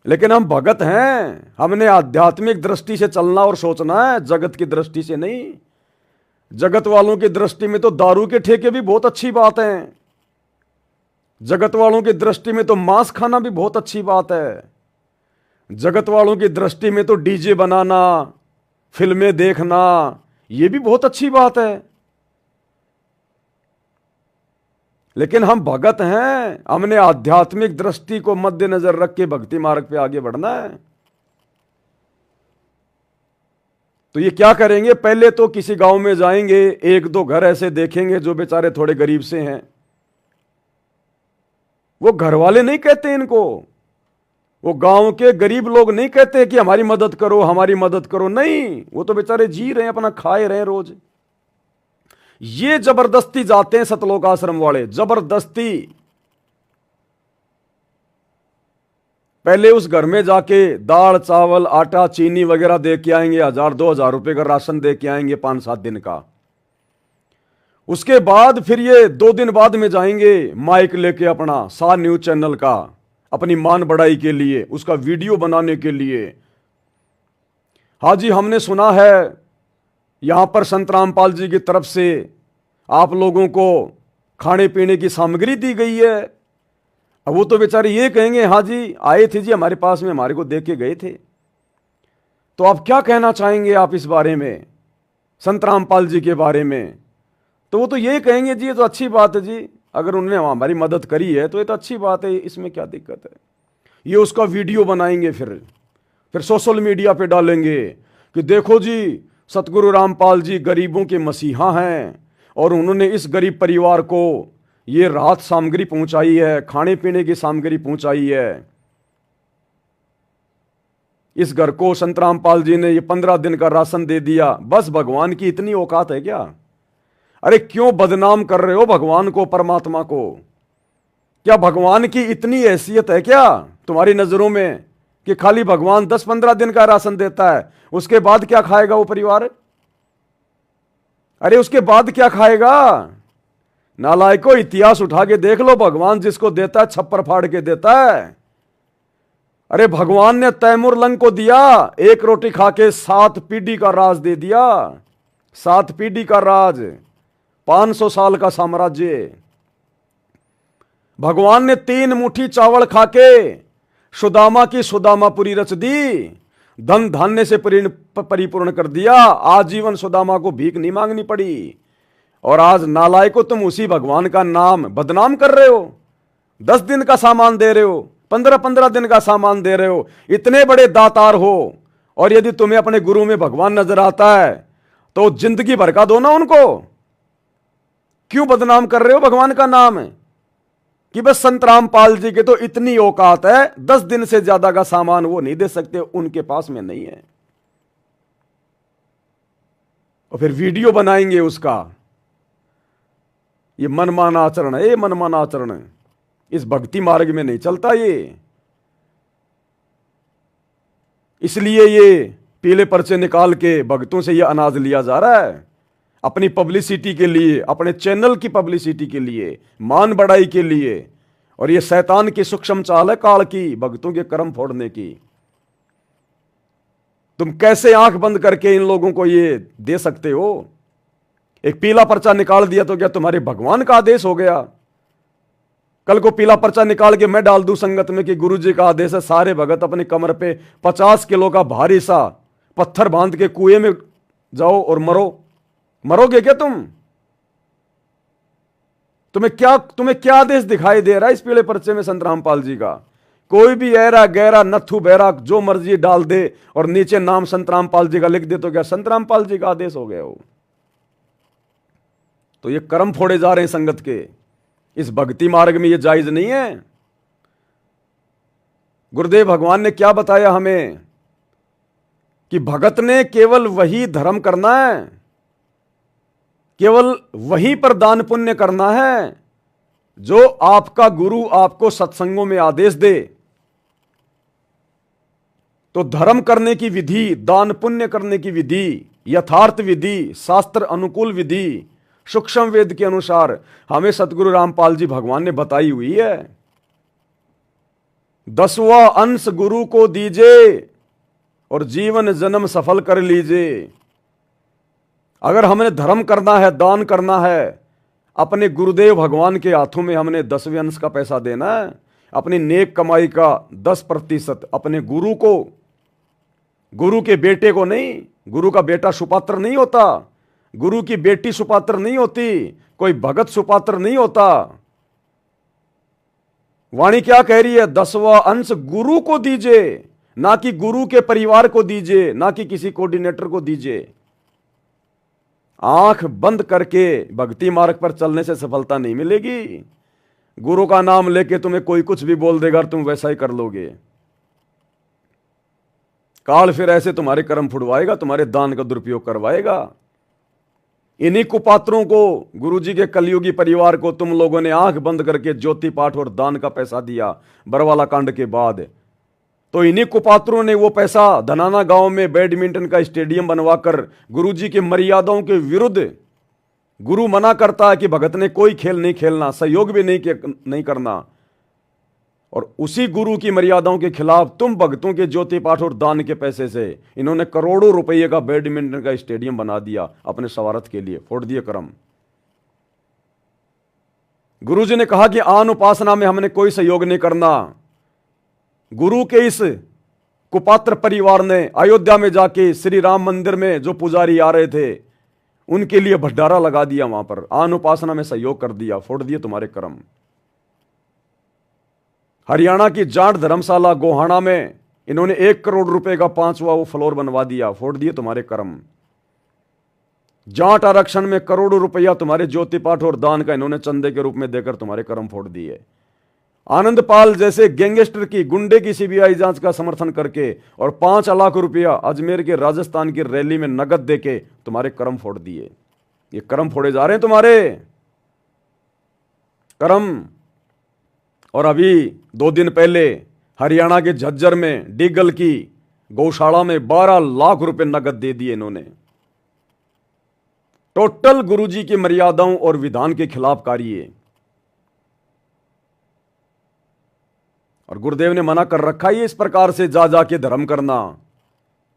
लेकिन हम भगत हैं, हमने आध्यात्मिक दृष्टि से चलना और सोचना है, जगत की दृष्टि से नहीं। जगत वालों की दृष्टि में तो दारू के ठेके भी बहुत अच्छी बात है, जगत वालों की दृष्टि में तो मांस खाना भी बहुत अच्छी बात है, जगत वालों की दृष्टि में तो डीजे बनाना, फिल्में देखना, यह भी बहुत अच्छी बात है। लेकिन हम भगत हैं, हमने आध्यात्मिक दृष्टि को मद्देनजर रख के भक्ति मार्ग पे आगे बढ़ना है। तो ये क्या करेंगे? पहले तो किसी गांव में जाएंगे, 1-2 घर ऐसे देखेंगे जो बेचारे थोड़े गरीब से हैं। वो घर वाले नहीं कहते इनको, वो गांव के गरीब लोग नहीं कहते कि हमारी मदद करो हमारी मदद करो, नहीं, वो तो बेचारे जी रहे हैं, अपना खाए रहे हैं रोज। ये जबरदस्ती जाते हैं सतलोक आश्रम वाले, जबरदस्ती। पहले उस घर में जाके दाल चावल आटा चीनी वगैरह दे के आएंगे, 1000-2000 रुपए का राशन दे के आएंगे 5-7 दिन का। उसके बाद फिर ये 2 दिन बाद में जाएंगे माइक लेके अपना सा न्यूज चैनल का, अपनी मान बढ़ाई के लिए, उसका वीडियो बनाने के लिए। हाँ जी, हमने सुना है यहां पर संत रामपाल जी की तरफ से आप लोगों को खाने पीने की सामग्री दी गई है। अब वो तो बेचारे ये कहेंगे हाँ जी आए थे जी हमारे पास में, हमारे को दे के गए थे। तो आप क्या कहना चाहेंगे आप इस बारे में, संत रामपाल जी के बारे में? तो वो तो ये कहेंगे जी ये तो अच्छी बात है जी, अगर उन्होंने हमारी मदद करी है तो ये तो अच्छी बात है, इसमें क्या दिक्कत है। ये उसका वीडियो बनाएंगे, फिर सोशल मीडिया पे डालेंगे कि देखो जी सतगुरु रामपाल जी गरीबों के मसीहा हैं और उन्होंने इस गरीब परिवार को ये राहत सामग्री पहुंचाई है, खाने पीने की सामग्री पहुंचाई है। इस घर को संतराम पाल जी ने ये 15 दिन का राशन दे दिया, बस भगवान की इतनी औकात है क्या? अरे क्यों बदनाम कर रहे हो भगवान को, परमात्मा को? क्या भगवान की इतनी हैसियत है क्या तुम्हारी नजरों में कि खाली भगवान 10-15 दिन का राशन देता है, उसके बाद क्या खाएगा वो परिवार? अरे उसके बाद क्या खाएगा? नालायको, इतिहास उठा के देख लो, भगवान जिसको देता है छप्पर फाड़ के देता है। अरे भगवान ने तैमूर लंग को दिया, एक रोटी खा के 7 पीढ़ी का राज दे दिया। 7 पीढ़ी का राज, 500 साल का साम्राज्य। भगवान ने 3 मुट्ठी चावल खा के सुदामा की सुदामापुरी रच दी, धन धान्य से परिपूर्ण कर दिया। आजीवन सुदामा को भीख नहीं मांगनी पड़ी। और आज नालायको, तुम उसी भगवान का नाम बदनाम कर रहे हो। 10 दिन का सामान दे रहे हो, 15-15 दिन का सामान दे रहे हो, इतने बड़े दातार हो। और यदि तुम्हें अपने गुरु में भगवान नजर आता है तो जिंदगी भर का दो ना उनको। क्यों बदनाम कर रहे हो भगवान का नाम कि बस संत रामपाल जी के तो इतनी औकात है, 10 दिन से ज्यादा का सामान वो नहीं दे सकते, उनके पास में नहीं है। और फिर वीडियो बनाएंगे उसका। ये मनमाना आचरण है, ये मनमाना आचरण है, इस भक्ति मार्ग में नहीं चलता ये। इसलिए ये पीले पर्चे निकाल के भक्तों से ये अनाज लिया जा रहा है, अपनी पब्लिसिटी के लिए, अपने चैनल की पब्लिसिटी के लिए, मान बढ़ाई के लिए। और ये शैतान की सूक्ष्म चाल है काल की, भक्तों के कर्म फोड़ने की। तुम कैसे आंख बंद करके इन लोगों को ये दे सकते हो? एक पीला पर्चा निकाल दिया तो क्या तुम्हारे भगवान का आदेश हो गया? कल को पीला पर्चा निकाल के मैं डाल दूं संगत में कि गुरु जी का आदेश है, सारे भगत अपनी कमर पे 50 किलो का भारी सा पत्थर बांध के कुएं में जाओ और मरो। मरोगे क्या तुम? तुम्हें क्या आदेश दिखाई दे रहा है इस पीले पर्चे में संत रामपाल जी का? कोई भी ऐरा गहरा नत्थु बहरा जो मर्जी डाल दे और नीचे नाम संत रामपाल जी का लिख दे तो क्या संत रामपाल जी का आदेश हो गया हो? तो ये कर्म फोड़े जा रहे हैं संगत के। इस भक्ति मार्ग में ये जायज नहीं है। गुरुदेव भगवान ने क्या बताया हमें कि भगत ने केवल वही धर्म करना है, केवल वही पर दान पुण्य करना है जो आपका गुरु आपको सत्संगों में आदेश दे। तो धर्म करने की विधि, दान पुण्य करने की विधि, यथार्थ विधि, शास्त्र अनुकूल विधि, सूक्ष्म वेद के अनुसार हमें सतगुरु रामपाल जी भगवान ने बताई हुई है। 10वां अंश गुरु को दीजिए और जीवन जन्म सफल कर लीजिए। अगर हमने धर्म करना है, दान करना है, अपने गुरुदेव भगवान के हाथों में हमने 10वें अंश का पैसा देना है। अपनी नेक कमाई का 10% अपने गुरु को, गुरु के बेटे को नहीं। गुरु का बेटा सुपात्र नहीं होता, गुरु की बेटी सुपात्र नहीं होती, कोई भगत सुपात्र नहीं होता। वाणी क्या कह रही है? 10वां अंश गुरु को दीजिए, ना कि गुरु के परिवार को दीजिए, ना कि किसी कोऑर्डिनेटर को दीजिए। आंख बंद करके भक्ति मार्ग पर चलने से सफलता नहीं मिलेगी। गुरु का नाम लेके तुम्हें कोई कुछ भी बोल देगा और तुम वैसा ही कर लोगे। काल फिर ऐसे तुम्हारे कर्म फुड़वाएगा, तुम्हारे दान का दुरुपयोग करवाएगा। इन्हीं कुपात्रों को, गुरुजी के कलयुगी परिवार को तुम लोगों ने आंख बंद करके ज्योति पाठ और दान का पैसा दिया बरवाला कांड के बाद। तो इन्हीं कुपात्रों ने वो पैसा धनाना गांव में बैडमिंटन का स्टेडियम बनवाकर गुरुजी की मर्यादाओं के विरुद्ध, गुरु मना करता है कि भगत ने कोई खेल नहीं खेलना, सहयोग भी नहीं करना, और उसी गुरु की मर्यादाओं के खिलाफ तुम भक्तों के ज्योति पाठ और दान के पैसे से इन्होंने करोड़ों रुपए का बैडमिंटन का स्टेडियम बना दिया अपने स्वार्थ के लिए। फोड़ दिए कर्म। गुरुजी ने कहा कि आन उपासना में हमने कोई सहयोग नहीं करना। गुरु के इस कुपात्र परिवार ने अयोध्या में जाके श्री राम मंदिर में जो पुजारी आ रहे थे उनके लिए भंडारा लगा दिया, वहां पर आन उपासना में सहयोग कर दिया। फोड़ दिए तुम्हारे कर्म। हरियाणा की जाट धर्मशाला गोहाना में इन्होंने 1 करोड़ रुपए का 5वां वो फ्लोर बनवा दिया। फोड़ दिए तुम्हारे कर्म। जाट आरक्षण में करोड़ों रुपया तुम्हारे ज्योति पाठ और दान का इन्होंने चंदे के रूप में देकर तुम्हारे कर्म फोड़ दिए। आनंदपाल जैसे गैंगस्टर की, गुंडे की सीबीआई जांच का समर्थन करके और 5 लाख रुपया अजमेर के राजस्थान की रैली में नगद देके तुम्हारे कर्म फोड़ दिए। ये कर्म फोड़े जा रहे हैं तुम्हारे कर्म। और अभी 2 दिन पहले हरियाणा के झज्जर में डीगल की गौशाला में 12 लाख रुपए नगद दे दिए इन्होंने। टोटल गुरुजी की मर्यादाओं और विधान के खिलाफ कार्य। और गुरुदेव ने मना कर रखा है इस प्रकार से जा जाके धर्म करना,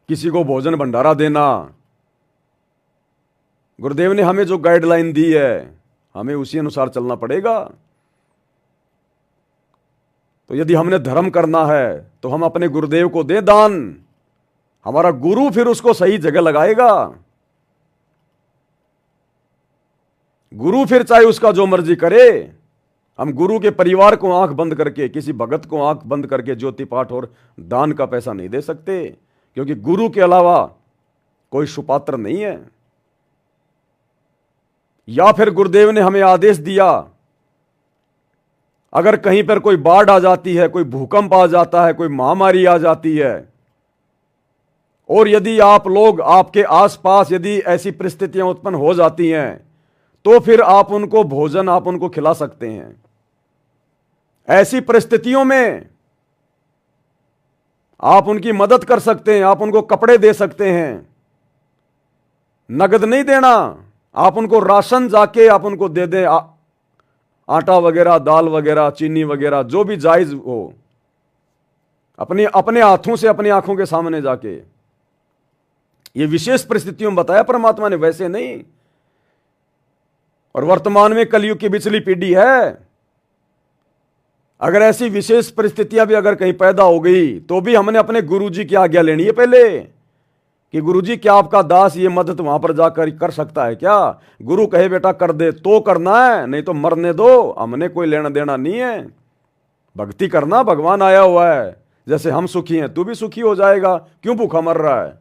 किसी को भोजन भंडारा देना। गुरुदेव ने हमें जो गाइडलाइन दी है हमें उसी अनुसार चलना पड़ेगा। तो यदि हमने धर्म करना है तो हम अपने गुरुदेव को दे दान, हमारा गुरु फिर उसको सही जगह लगाएगा। गुरु फिर चाहे उसका जो मर्जी करे। हम गुरु के परिवार को आंख बंद करके, किसी भगत को आंख बंद करके ज्योति पाठ और दान का पैसा नहीं दे सकते, क्योंकि गुरु के अलावा कोई सुपात्र नहीं है। या फिर गुरुदेव ने हमें आदेश दिया, अगर कहीं पर कोई बाढ़ आ जाती है, कोई भूकंप आ जाता है, कोई महामारी आ जाती है, और यदि आप लोग, आपके आसपास यदि ऐसी परिस्थितियां उत्पन्न हो जाती हैं, तो फिर आप उनको भोजन, आप उनको खिला सकते हैं। ऐसी परिस्थितियों में आप उनकी मदद कर सकते हैं, आप उनको कपड़े दे सकते हैं। नगद नहीं देना, आप उनको राशन जाके आप उनको दे दें, आटा वगैरह, दाल वगैरह, चीनी वगैरह, जो भी जायज हो, अपने हाथों से, अपनी आंखों के सामने जाके। ये विशेष परिस्थितियों में बताया परमात्मा ने, वैसे नहीं। और वर्तमान में कलयुग की पिछली पीढ़ी है, अगर ऐसी विशेष परिस्थितियां भी अगर कहीं पैदा हो गई तो भी हमने अपने गुरुजी की आज्ञा लेनी है पहले, कि गुरुजी क्या आपका दास ये मदद वहां पर जाकर कर सकता है क्या? गुरु कहे बेटा कर दे तो करना है, नहीं तो मरने दो, हमने कोई लेना देना नहीं है। भक्ति करना, भगवान आया हुआ है, जैसे हम सुखी हैं तू भी सुखी हो जाएगा, क्यों भूखा मर रहा है?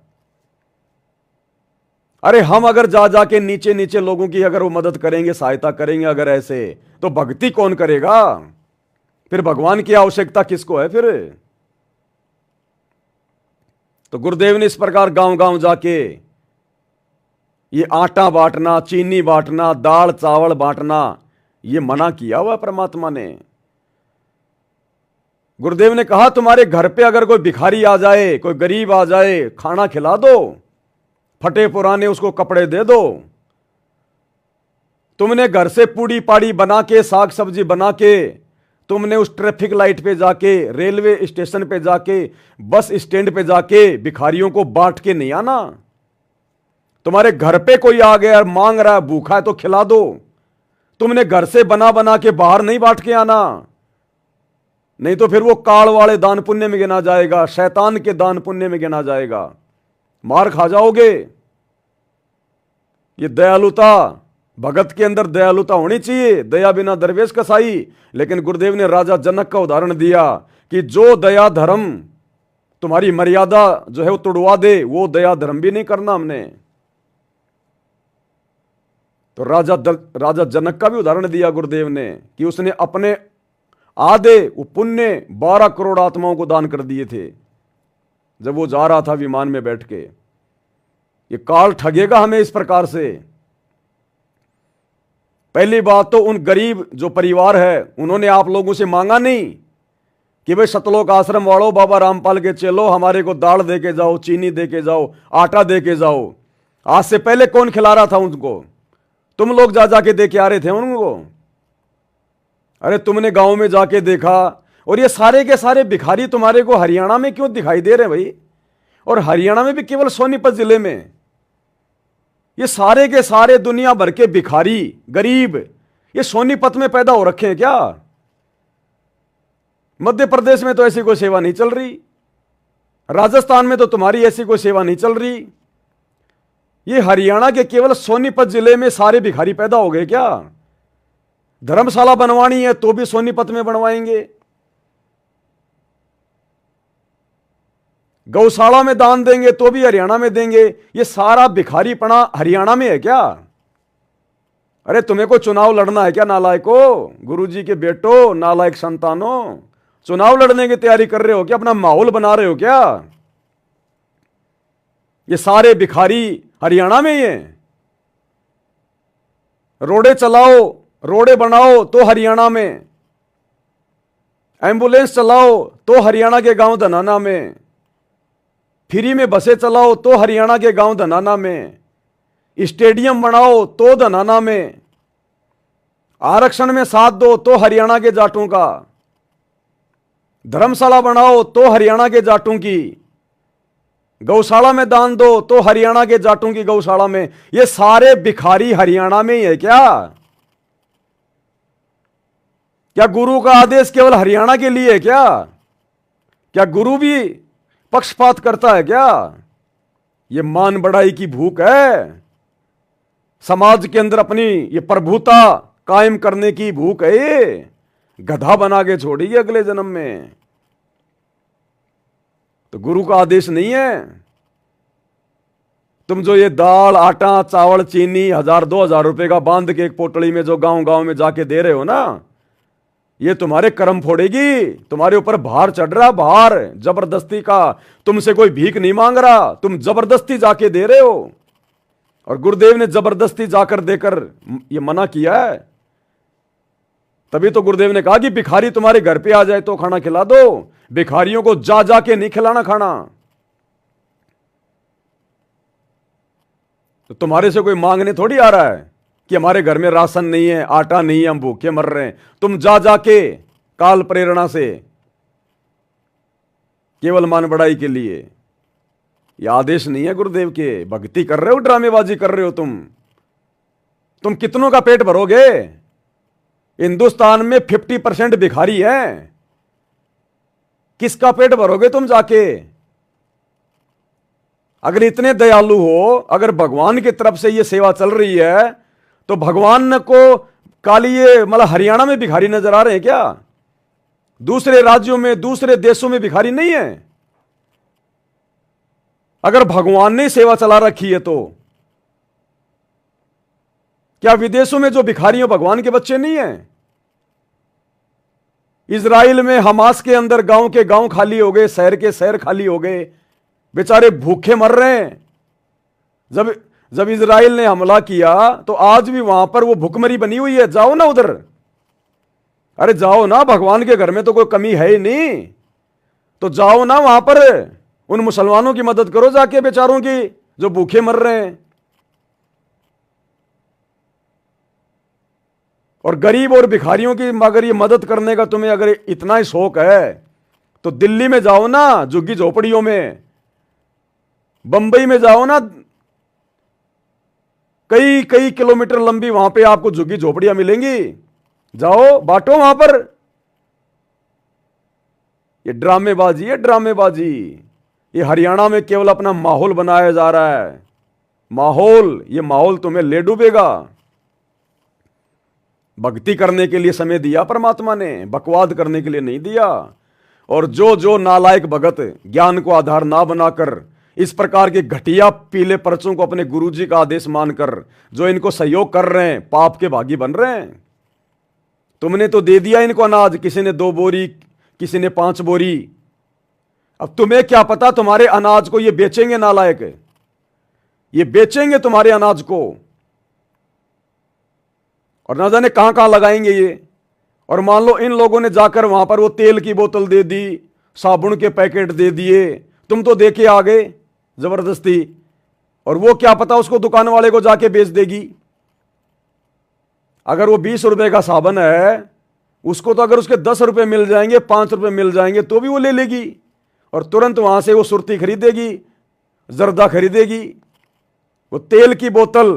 अरे हम अगर जा जाके नीचे नीचे लोगों की अगर वो मदद करेंगे, सहायता करेंगे अगर ऐसे, तो भक्ति कौन करेगा? फिर भगवान की आवश्यकता किसको है फिर? तो गुरुदेव ने इस प्रकार गांव गांव जाके ये आटा बांटना, चीनी बांटना, दाल चावल बांटना, ये मना किया हुआ परमात्मा ने। गुरुदेव ने कहा तुम्हारे घर पे अगर कोई भिखारी आ जाए, कोई गरीब आ जाए, खाना खिला दो, फटे पुराने उसको कपड़े दे दो। तुमने घर से पूड़ी पाड़ी बना के, साग सब्जी बना के, तुमने उस ट्रैफिक लाइट पे जाके, रेलवे स्टेशन पे जाके, बस स्टैंड पे जाके भिखारियों को बांट के नहीं आना। तुम्हारे घर पे कोई आ गया मांग रहा है, भूखा है, तो खिला दो। तुमने घर से बना बना के बाहर नहीं बांट के आना, नहीं तो फिर वो काल वाले दान पुण्य में गिना जाएगा, शैतान के दान पुण्य में गिना जाएगा, मार खा जाओगे। ये दयालुता, भगत के अंदर दयालुता होनी चाहिए, दया बिना दरवेश कसाई। लेकिन गुरुदेव ने राजा जनक का उदाहरण दिया कि जो दया धर्म तुम्हारी मर्यादा जो है वो तोड़वा दे, वो दया धर्म भी नहीं करना हमने। तो राजा जनक का भी उदाहरण दिया गुरुदेव ने कि उसने अपने आधे वो पुण्य 12 करोड़ आत्माओं को दान कर दिए थे जब वो जा रहा था विमान में बैठ के। ये काल ठगेगा हमें इस प्रकार से। पहली बात तो उन गरीब जो परिवार है उन्होंने आप लोगों से मांगा नहीं कि भाई सतलोक आश्रम वालों, बाबा रामपाल के चलो, हमारे को दाल दे के जाओ, चीनी दे के जाओ, आटा दे के जाओ। आज से पहले कौन खिला रहा था उनको? तुम लोग जा जाके दे के आ रहे थे उनको। अरे तुमने गांव में जाके देखा, और ये सारे के सारे भिखारी तुम्हारे को हरियाणा में क्यों दिखाई दे रहे हैं भाई? और हरियाणा में भी केवल सोनीपत जिले में ये सारे के सारे दुनिया भर के भिखारी, गरीब, ये सोनीपत में पैदा हो रखे हैं क्या? मध्य प्रदेश में तो ऐसी कोई सेवा नहीं चल रही, राजस्थान में तो तुम्हारी ऐसी कोई सेवा नहीं चल रही। ये हरियाणा के केवल सोनीपत जिले में सारे भिखारी पैदा हो गए क्या? धर्मशाला बनवानी है तो भी सोनीपत में बनवाएंगे, गौशाला में दान देंगे तो भी हरियाणा में देंगे। ये सारा भिखारीपना हरियाणा में है क्या? अरे तुम्हें को चुनाव लड़ना है क्या नालायको, गुरुजी के बेटो, नालायक संतानों? चुनाव लड़ने की तैयारी कर रहे हो क्या? अपना माहौल बना रहे हो क्या? ये सारे भिखारी हरियाणा में ही हैं। रोडे चलाओ, रोडे बनाओ तो हरियाणा में, एम्बुलेंस चलाओ तो हरियाणा के गांव धनाना में, फ्री में बसें चलाओ तो हरियाणा के गांव धनाना में, स्टेडियम बनाओ तो धनाना में, आरक्षण में साथ दो तो हरियाणा के जाटों का, धर्मशाला बनाओ तो हरियाणा के जाटों की, गौशाला में दान दो तो हरियाणा के जाटों की गौशाला में। ये सारे भिखारी हरियाणा में ही है क्या? क्या गुरु का आदेश केवल हरियाणा के लिए है क्या? क्या गुरु भी पक्षपात करता है क्या? ये मान बढ़ाई की भूख है, समाज के अंदर अपनी ये प्रभुता कायम करने की भूख है। ये गधा बना के छोड़ेगी अगले जन्म में। तो गुरु का आदेश नहीं है। तुम जो ये दाल, आटा, चावल, चीनी 1000-2000 रुपए का बांध के एक पोटली में जो गांव गांव में जाके दे रहे हो ना, ये तुम्हारे कर्म फोड़ेगी। तुम्हारे ऊपर भार चढ़ रहा, भार जबरदस्ती का। तुमसे कोई भीख नहीं मांग रहा, तुम जबरदस्ती जाके दे रहे हो। और गुरुदेव ने जबरदस्ती जाकर देकर ये मना किया है। तभी तो गुरुदेव ने कहा कि भिखारी तुम्हारे घर पे आ जाए तो खाना खिला दो, भिखारियों को जा जाके नहीं खिलाना खाना। तो तुम्हारे से कोई मांगने थोड़ी आ रहा है कि हमारे घर में राशन नहीं है, आटा नहीं है, हम भूखे मर रहे हैं। तुम जा जाके काल प्रेरणा से, केवल मान बढ़ाई के लिए। यह आदेश नहीं है गुरुदेव के। भक्ति कर रहे हो, ड्रामेबाजी कर रहे हो तुम कितनों का पेट भरोगे? हिंदुस्तान में 50% भिखारी हैं। किसका पेट भरोगे तुम जाके? अगर इतने दयालु हो, अगर भगवान की तरफ से ये सेवा चल रही है, तो भगवान को काली ये मतलब हरियाणा में भिखारी नजर आ रहे हैं क्या? दूसरे राज्यों में, दूसरे देशों में भिखारी नहीं है? अगर भगवान ने सेवा चला रखी है तो क्या विदेशों में जो भिखारी हैं भगवान के बच्चे नहीं हैं? इजराइल में हमास के अंदर गांव के गांव खाली हो गए, शहर के शहर खाली हो गए, बेचारे भूखे मर रहे हैं। जब इजराइल ने हमला किया तो आज भी वहां पर वो भुखमरी बनी हुई है। जाओ ना उधर, अरे जाओ ना, भगवान के घर में तो कोई कमी है ही नहीं। तो जाओ ना वहां पर, उन मुसलमानों की मदद करो जाके, बेचारों की जो भूखे मर रहे हैं। और गरीब और भिखारियों की अगर ये मदद करने का तुम्हें अगर इतना ही शौक है तो दिल्ली में जाओ ना, झुग्गी झोपड़ियों में, बंबई में जाओ ना, कई कई किलोमीटर लंबी वहां पे आपको झुग्गी झोपड़ियां मिलेंगी। जाओ बांटो वहां पर। ये ड्रामेबाजी है, ड्रामेबाजी। ये हरियाणा में केवल अपना माहौल बनाया जा रहा है। माहौल, ये माहौल तुम्हें ले डूबेगा। भक्ति करने के लिए समय दिया परमात्मा ने, बकवाद करने के लिए नहीं दिया। और जो नालायक भगत ज्ञान को आधार ना बनाकर इस प्रकार के घटिया पीले पर्चों को अपने गुरुजी का आदेश मानकर जो इनको सहयोग कर रहे हैं, पाप के भागी बन रहे हैं। तुमने तो दे दिया इनको अनाज, किसी ने 2 बोरी, किसी ने 5 बोरी। अब तुम्हें क्या पता तुम्हारे अनाज को ये बेचेंगे नालायक, ये बेचेंगे तुम्हारे अनाज को, और ना जाने कहां कहां लगाएंगे ये। और मान लो इन लोगों ने जाकर वहां पर वो तेल की बोतल दे दी, साबुन के पैकेट दे दिए, तुम तो देके आ गए जबरदस्ती, और वो क्या पता उसको दुकान वाले को जाके बेच देगी। अगर वो 20 रुपए का साबुन है, उसको तो अगर उसके 10 रुपए मिल जाएंगे, 5 रुपए मिल जाएंगे, तो भी वो ले लेगी और तुरंत वहां से वो सुरती खरीदेगी, जर्दा खरीदेगी। वो तेल की बोतल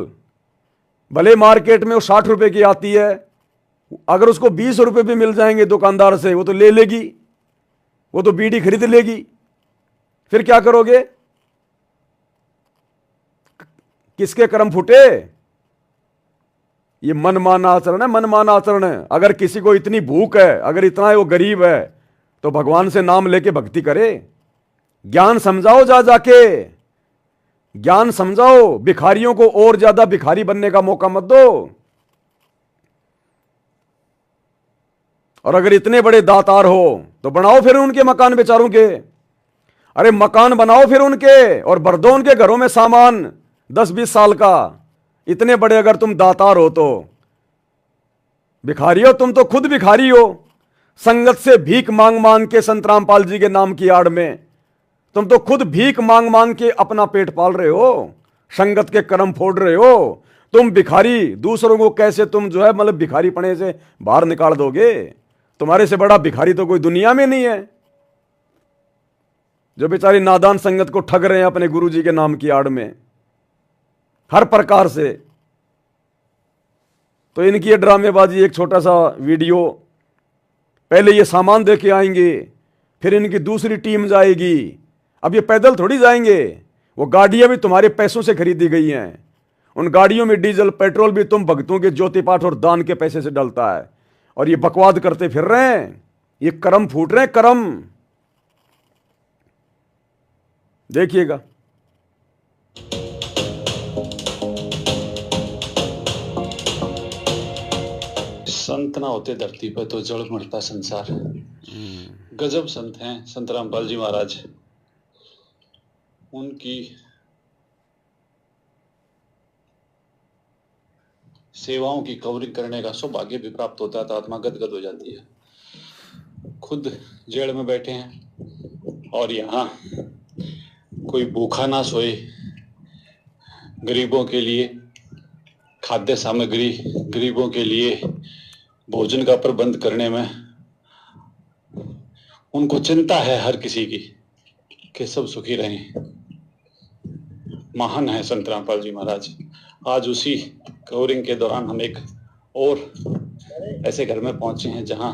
भले मार्केट में वो 60 रुपए की आती है, अगर उसको 20 रुपए भी मिल जाएंगे दुकानदार से, वो तो ले लेगी, वो तो बीड़ी खरीद लेगी। फिर क्या करोगे? किसके कर्म फूटे? ये मनमाना आचरण है, मनमाना आचरण है। अगर किसी को इतनी भूख है, अगर इतना वो गरीब है, तो भगवान से नाम लेके भक्ति करे। ज्ञान समझाओ, जा जाके ज्ञान समझाओ। भिखारियों को और ज्यादा भिखारी बनने का मौका मत दो। और अगर इतने बड़े दातार हो तो बनाओ फिर उनके मकान बेचारों के। अरे मकान बनाओ फिर उनके और भर दो उनके घरों में सामान 10-20 साल का। इतने बड़े अगर तुम दातार हो तो भिखारी हो, तुम तो खुद भिखारी हो। संगत से भीख मांग मांग के संत रामपाल जी के नाम की आड़ में तुम तो खुद भीख मांग मांग के अपना पेट पाल रहे हो, संगत के कर्म फोड़ रहे हो। तुम भिखारी दूसरों को कैसे तुम जो है मतलब भिखारी पने से बाहर निकाल दोगे? तुम्हारे से बड़ा भिखारी तो कोई दुनिया में नहीं है, जो बेचारी नादान संगत को ठग रहे हैं अपने गुरु जी के नाम की आड़ में हर प्रकार से। तो इनकी ये ड्रामेबाजी, एक छोटा सा वीडियो, पहले ये सामान दे के आएंगे, फिर इनकी दूसरी टीम जाएगी। अब ये पैदल थोड़ी जाएंगे, वो गाड़ियां भी तुम्हारे पैसों से खरीदी गई हैं। उन गाड़ियों में डीजल पेट्रोल भी तुम भक्तों के ज्योति पाठ और दान के पैसे से डलता है। और ये बकवाद करते फिर रहे हैं, ये कर्म फूट रहे हैं, कर्म देखिएगा। संत ना होते धरती पर तो जड़ मरता संसार। गजब संत हैं संत रामपाल जी महाराज। उनकी सेवाओं की कवरिंग करने का सौभाग्य भी प्राप्त होता है तो आत्मा गदगद हो जाती है। खुद जेल में बैठे हैं और यहाँ कोई भूखा ना सोए, गरीबों के लिए खाद्य सामग्री, गरीबों के लिए भोजन का प्रबंध करने में उनको चिंता है हर किसी की कि सब सुखी रहें। महान है संत रामपाल जी महाराज। आज उसी कवरिंग के दौरान हम एक और ऐसे घर में पहुंचे हैं जहां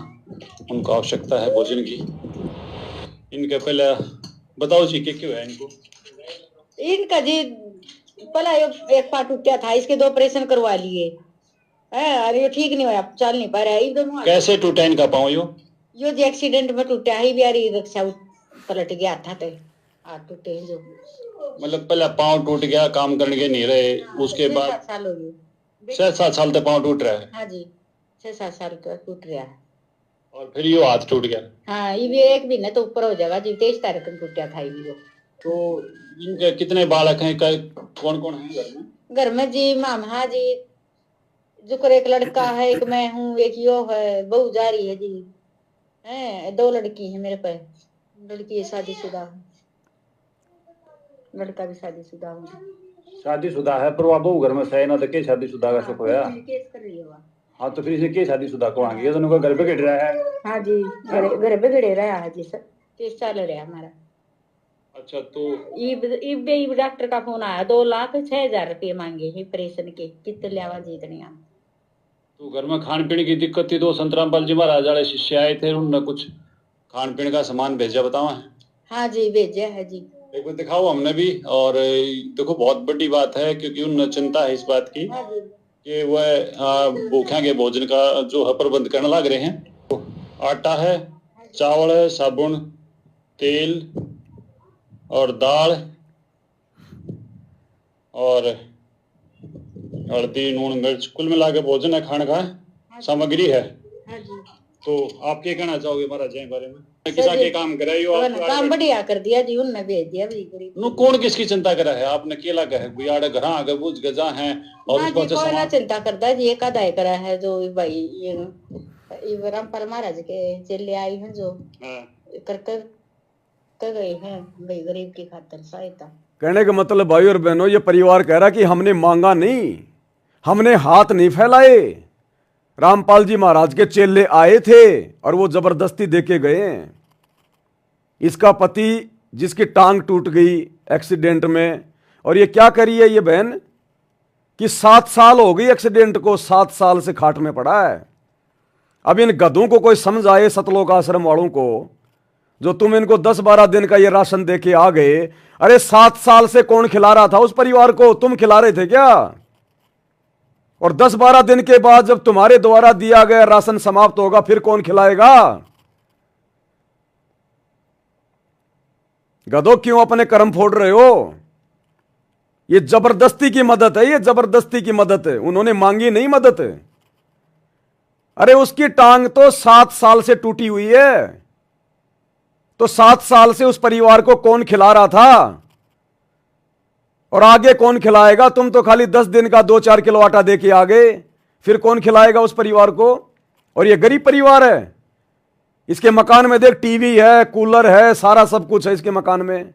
उनको आवश्यकता है भोजन की। इनके पहले बताओ जी क्या है इनको? इनका जी पहला एक पार्ट टूटा था, इसके 2 ऑपरेशन करवा लिए। अरे ये ठीक नहीं हुआ, चल नहीं पा रहा है। कैसे टूटा इनका पाँव? यो जी एक्सीडेंट में टूटा है, बिहारी रिक्शा पलट गया था तो हाथ टूटे जो। मतलब पहले पाँव टूट गया, काम करने के नहीं रहे, उसके बाद 6-7 साल हो गए। 6-7 साल तक पाँव टूट रहा है? हाँ जी 6-7 साल का टूट रहा है। और फिर यो हाथ टूट गया? हाँ ये भी 1 महीने तो ऊपर हो जाएगा जी। 23 तारीख को टूटा था ये। तो इनके कितने बालक हैं, कौन कौन है घर में? घर में जी मामा जी जुकर एक लड़का है, एक मैं हूँ, एक यो है, बहू जा रही है जी। 2 लड़की है मेरे पे। लड़की शादीशुदा है, लड़का भी शादीशुदा है। शादीशुदा है पर वो बहू घर में सही ना तो के शादीशुदा का सुख होया? केस कर रही है वह। हाँ तो फिर इसे के शादीशुदा को आगे दोनों का घर पे गिर रहा है? हाँ जी घर पे गिरे रहा है जी सर। केस चल रहा है हमारा। अच्छा तो इब डॉक्टर का फोन आया, 2,06,000 रुपये मांगे ऑपरेशन के। कितने लिया जी इतने? तो घर में खान पीने की दिक्कत थी तो संत रामपाल जी महाराज वाले शिष्य आए थे, उन्होंने कुछ खान पीने का सामान भेजा, बताओ? हाँ जी भेजा है जी। एक बार दिखाओ हमने भी। और देखो बहुत बड़ी बात है क्योंकि उन्हें चिंता है इस बात की कि वह भूखा के भोजन का जो है प्रबंध करने लग रहे हैं। तो आटा है, चावल है, साबुन, तेल और दाल और हल्दी, नून, मिर्च, कुल मिला के भोजन है, खाने का सामग्री है। तो आप क्या कहना चाहोगे महाराज जी बारे में? किसा के काम करे यो? काम बढ़िया कर दिया जी, उनने भेज दिया भी। नो कौन किसकी चिंता करा है? आपने केला कहे बुयाड़े घर आगे बुझ गजा हैं और उसको अच्छा कौन चिंता करता है जी? एक आधा करा है जो भाई ये रामपाल महाराज के चेले आई हैं जो कर गए हैं भाई गरीब की खातिर सहायता। कहने का मतलब भाई और बहनों, ये परिवार कह रहा कि हमने मांगा नहीं, हमने हाथ नहीं फैलाए। रामपाल जी महाराज के चेले आए थे और वो जबरदस्ती देके गए। इसका पति जिसकी टांग टूट गई एक्सीडेंट में, और ये क्या करी है ये बहन कि 7 साल हो गई एक्सीडेंट को, 7 साल से खाट में पड़ा है। अब इन गधों को कोई समझ आए, सतलोक आश्रम वालों को, जो तुम इनको 10-12 दिन का ये राशन देके आ गए। अरे 7 साल से कौन खिला रहा था उस परिवार को? तुम खिला रहे थे क्या? और 10-12 दिन के बाद जब तुम्हारे द्वारा दिया गया राशन समाप्त होगा फिर कौन खिलाएगा? गधों क्यों अपने कर्म फोड़ रहे हो? ये जबरदस्ती की मदद है, ये जबरदस्ती की मदद है। उन्होंने मांगी नहीं मदद। अरे उसकी टांग तो 7 साल से टूटी हुई है, तो 7 साल से उस परिवार को कौन खिला रहा था और आगे कौन खिलाएगा? तुम तो खाली 10 दिन का 2-4 किलो आटा दे के आ गए, फिर कौन खिलाएगा उस परिवार को? और ये गरीब परिवार है, इसके मकान में देख टीवी है, कूलर है, सारा सब कुछ है इसके मकान में,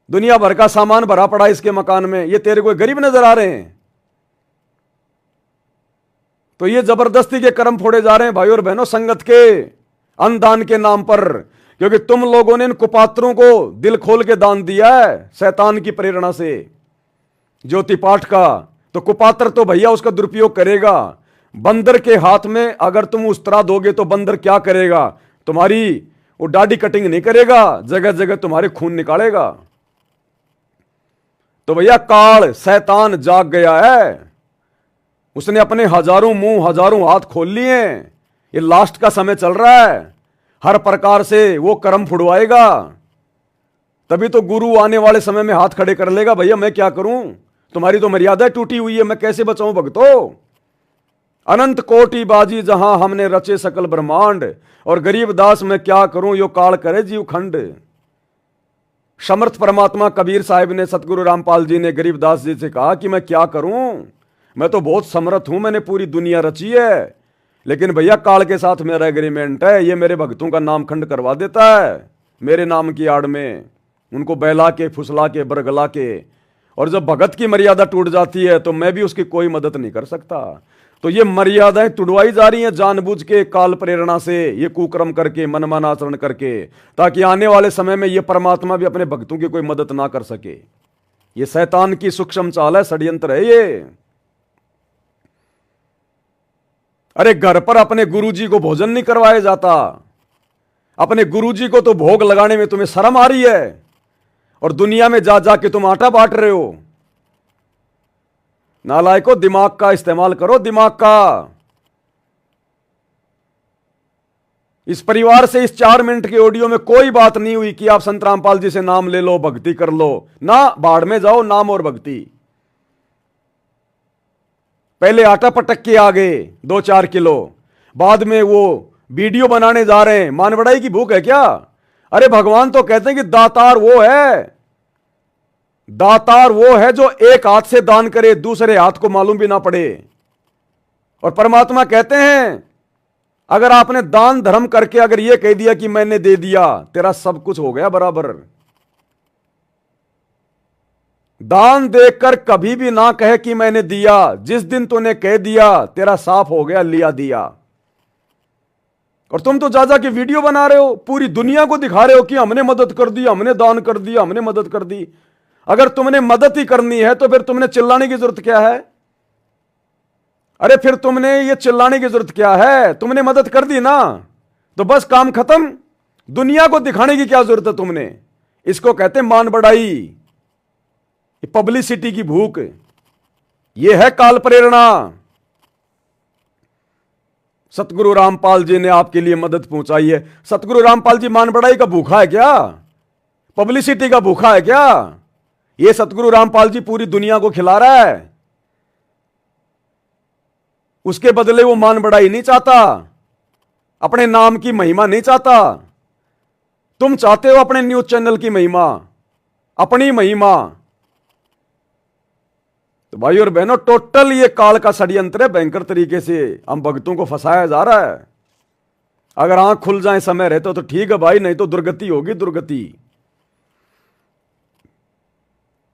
दुनिया भर का सामान भरा पड़ा है इसके मकान में, ये तेरे को गरीब नजर आ रहे हैं? तो ये जबरदस्ती के कर्म फोड़े जा रहे हैं भाई और बहनों, संगत के अनदान के नाम पर, क्योंकि तुम लोगों ने इन कुपात्रों को दिल खोल के दान दिया है शैतान की प्रेरणा से, ज्योति पाठ का। तो कुपात्र तो भैया उसका दुरुपयोग करेगा। बंदर के हाथ में अगर तुम उस तरह दोगे तो बंदर क्या करेगा? तुम्हारी वो दाढ़ी कटिंग नहीं करेगा, जगह जगह तुम्हारे खून निकालेगा। तो भैया काल शैतान जाग गया है, उसने अपने हजारों मुंह हजारों हाथ खोल लिए। ये लास्ट का समय चल रहा है, हर प्रकार से वो कर्म फुड़वाएगा। तभी तो गुरु आने वाले समय में हाथ खड़े कर लेगा, भैया मैं क्या करूं, तुम्हारी तो मर्यादा टूटी हुई है, मैं कैसे बचाऊं भक्तों। अनंत कोटि बाजी जहां हमने रचे सकल ब्रह्मांड, और गरीब दास मैं क्या करूं यो काल करे जीव खंड। समर्थ परमात्मा कबीर साहिब ने, सतगुरु रामपाल जी ने गरीबदास जी से कहा कि मैं क्या करूं, मैं तो बहुत समर्थ हूं, मैंने पूरी दुनिया रची है, लेकिन भैया काल के साथ मेरा एग्रीमेंट है, ये मेरे भक्तों का नाम खंड करवा देता है मेरे नाम की आड़ में, उनको बहला के फुसला के बरगला के। और जब भगत की मर्यादा टूट जाती है तो मैं भी उसकी कोई मदद नहीं कर सकता। तो ये मर्यादाएं तुड़वाई जा रही हैं जानबूझ के, काल प्रेरणा से, ये कुकर्म करके, मनमाना आचरण करके, ताकि आने वाले समय में ये परमात्मा भी अपने भक्तों की कोई मदद ना कर सके। ये शैतान की सूक्ष्म चाल है, षड्यंत्र है ये। अरे घर पर अपने गुरुजी को भोजन नहीं करवाया जाता, अपने गुरुजी को तो भोग लगाने में तुम्हें शर्म आ रही है, और दुनिया में जा जाके तुम आटा बांट रहे हो। नालायको, दिमाग का इस्तेमाल करो, दिमाग का। इस परिवार से इस 4 मिनट के ऑडियो में कोई बात नहीं हुई कि आप संत रामपाल जी से नाम ले लो, भक्ति कर लो ना, बाढ़ में जाओ नाम और भक्ति। पहले आटा पटक के आ गए 2-4 किलो, बाद में वो वीडियो बनाने जा रहे हैं। मान बढ़ाई की भूख है क्या? अरे भगवान तो कहते हैं कि दातार वो है, दातार वो है जो एक हाथ से दान करे, दूसरे हाथ को मालूम भी ना पड़े। और परमात्मा कहते हैं अगर आपने दान धर्म करके अगर ये कह दिया कि मैंने दे दिया, तेरा सब कुछ हो गया बराबर। दान देकर कभी भी ना कहे कि मैंने दिया, जिस दिन तूने कह दिया तेरा साफ हो गया, लिया दिया। और तुम तो जा जा के वीडियो बना रहे हो, पूरी दुनिया को दिखा रहे हो कि हमने मदद कर दी, हमने दान कर दिया, हमने मदद कर दी। अगर तुमने मदद ही करनी है तो फिर तुमने चिल्लाने की जरूरत क्या है? अरे फिर तुमने ये चिल्लाने की जरूरत क्या है? तुमने मदद कर दी ना, तो बस काम खत्म। दुनिया को दिखाने की क्या जरूरत है तुमने? इसको कहते हैं मान बढ़ाई, पब्लिसिटी की भूख। ये है काल प्रेरणा। सतगुरु रामपाल जी ने आपके लिए मदद पहुंचाई है। सतगुरु रामपाल जी मान बढ़ाई का भूखा है क्या? पब्लिसिटी का भूखा है क्या? ये सतगुरु रामपाल जी पूरी दुनिया को खिला रहा है, उसके बदले वो मान बढ़ाई नहीं चाहता, अपने नाम की महिमा नहीं चाहता। तुम चाहते हो अपने न्यूज चैनल की महिमा, अपनी महिमा। तो भाई और बहनों, टोटल ये काल का षड्यंत्र है, भयंकर तरीके से हम भक्तों को फंसाया जा रहा है। अगर आंख खुल जाए समय रहते तो ठीक है भाई, नहीं तो दुर्गति होगी, दुर्गति।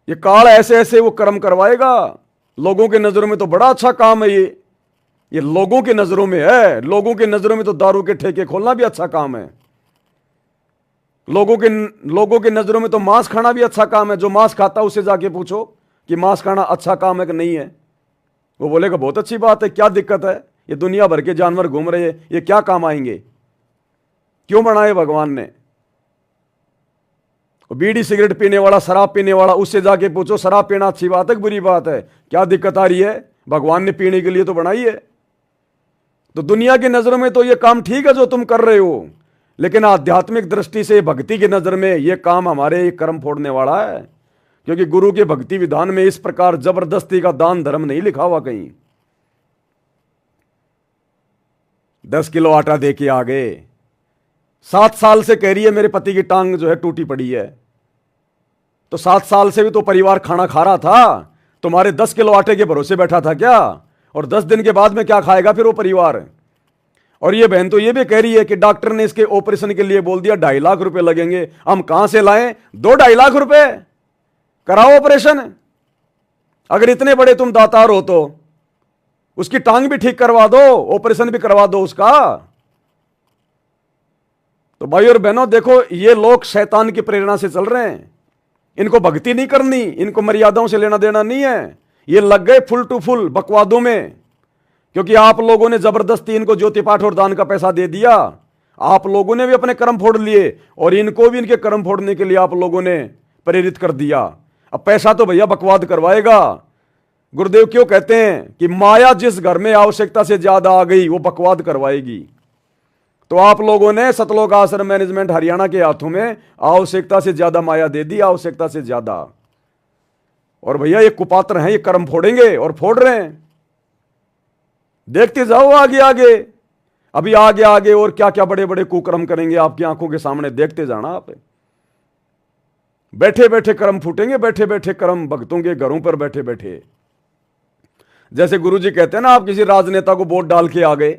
ये काल ऐसे ऐसे वो कर्म करवाएगा। लोगों के नजरों में तो बड़ा अच्छा काम है ये लोगों की नजरों में है। लोगों की नजरों में तो दारू के ठेके खोलना भी अच्छा काम है। लोगों की नजरों में तो मांस खाना भी अच्छा काम है। जो मांस खाता है उससे जाके पूछो कि मांस खाना अच्छा काम है कि नहीं है, वो बोलेगा बहुत अच्छी बात है, क्या दिक्कत है, ये दुनिया भर के जानवर घूम रहे हैं, ये क्या काम आएंगे, क्यों बनाए भगवान ने। बीड़ी सिगरेट पीने वाला, शराब पीने वाला, उससे जाके पूछो शराब पीना अच्छी बात है कि बुरी बात है, क्या दिक्कत आ रही है, भगवान ने पीने के लिए तो बनाई है। तो दुनिया की नजरों में तो ये काम ठीक है जो तुम कर रहे हो, लेकिन आध्यात्मिक दृष्टि से, भक्ति की नजर में ये काम हमारे कर्म फोड़ने वाला है। क्योंकि गुरु के भक्ति विधान में इस प्रकार जबरदस्ती का दान धर्म नहीं लिखा हुआ कहीं। 10 किलो आटा दे के आ गए। 7 साल से कह रही है मेरे पति की टांग जो है टूटी पड़ी है। तो 7 साल से भी तो परिवार खाना खा रहा था, तुम्हारे 10 किलो आटे के भरोसे बैठा था क्या? और 10 दिन के बाद में क्या खाएगा फिर वो परिवार? और ये बहन तो ये भी कह रही है कि डॉक्टर ने इसके ऑपरेशन के लिए बोल दिया 2.5 लाख रुपए लगेंगे। हम कहां से लाएं 2-2.5 लाख रुपए? कराओ ऑपरेशन। अगर इतने बड़े तुम दातार हो तो उसकी टांग भी ठीक करवा दो, ऑपरेशन भी करवा दो उसका। तो भाई और बहनों देखो, ये लोग शैतान की प्रेरणा से चल रहे हैं। इनको भक्ति नहीं करनी, इनको मर्यादाओं से लेना देना नहीं है। ये लग गए फुल टू फुल बकवादों में, क्योंकि आप लोगों ने जबरदस्ती इनको ज्योति पाठ और दान का पैसा दे दिया। आप लोगों ने भी अपने कर्म फोड़ लिए और इनको भी इनके कर्म फोड़ने के लिए आप लोगों ने प्रेरित कर दिया। अब पैसा तो भैया बकवाद करवाएगा। गुरुदेव क्यों कहते हैं कि माया जिस घर में आवश्यकता से ज्यादा आ गई वो बकवाद करवाएगी। तो आप लोगों ने सतलोक आश्रम मैनेजमेंट हरियाणा के हाथों में आवश्यकता से ज्यादा माया दे दी, आवश्यकता से ज्यादा। और भैया ये कुपात्र हैं, ये कर्म फोड़ेंगे और फोड़ रहे हैं। देखते जाओ आगे आगे, अभी आगे आगे और क्या क्या बड़े बड़े कुकर्म करेंगे आपकी आंखों के सामने, देखते जाना आप। बैठे बैठे कर्म फूटेंगे, बैठे बैठे कर्म भक्तों के घरों पर बैठे बैठे। जैसे गुरुजी कहते हैं ना, आप किसी राजनेता को वोट डाल के आ गए,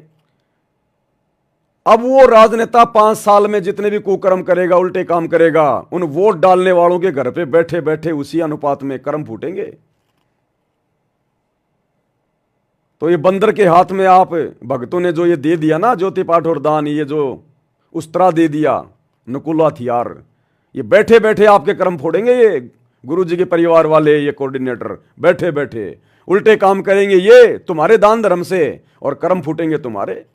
अब वो राजनेता 5 साल में जितने भी कुकर्म करेगा, उल्टे काम करेगा, उन वोट डालने वालों के घर पे बैठे बैठे उसी अनुपात में कर्म फूटेंगे। तो ये बंदर के हाथ में आप भक्तों ने जो ये दे दिया ना ज्योति पाठ और दान, ये जो उस्तरा दे दिया, नकुला हथियार, ये बैठे बैठे आपके कर्म फोड़ेंगे। ये गुरुजी के परिवार वाले, ये कोऑर्डिनेटर बैठे बैठे उल्टे काम करेंगे ये तुम्हारे दान धर्म से, और कर्म फूटेंगे तुम्हारे।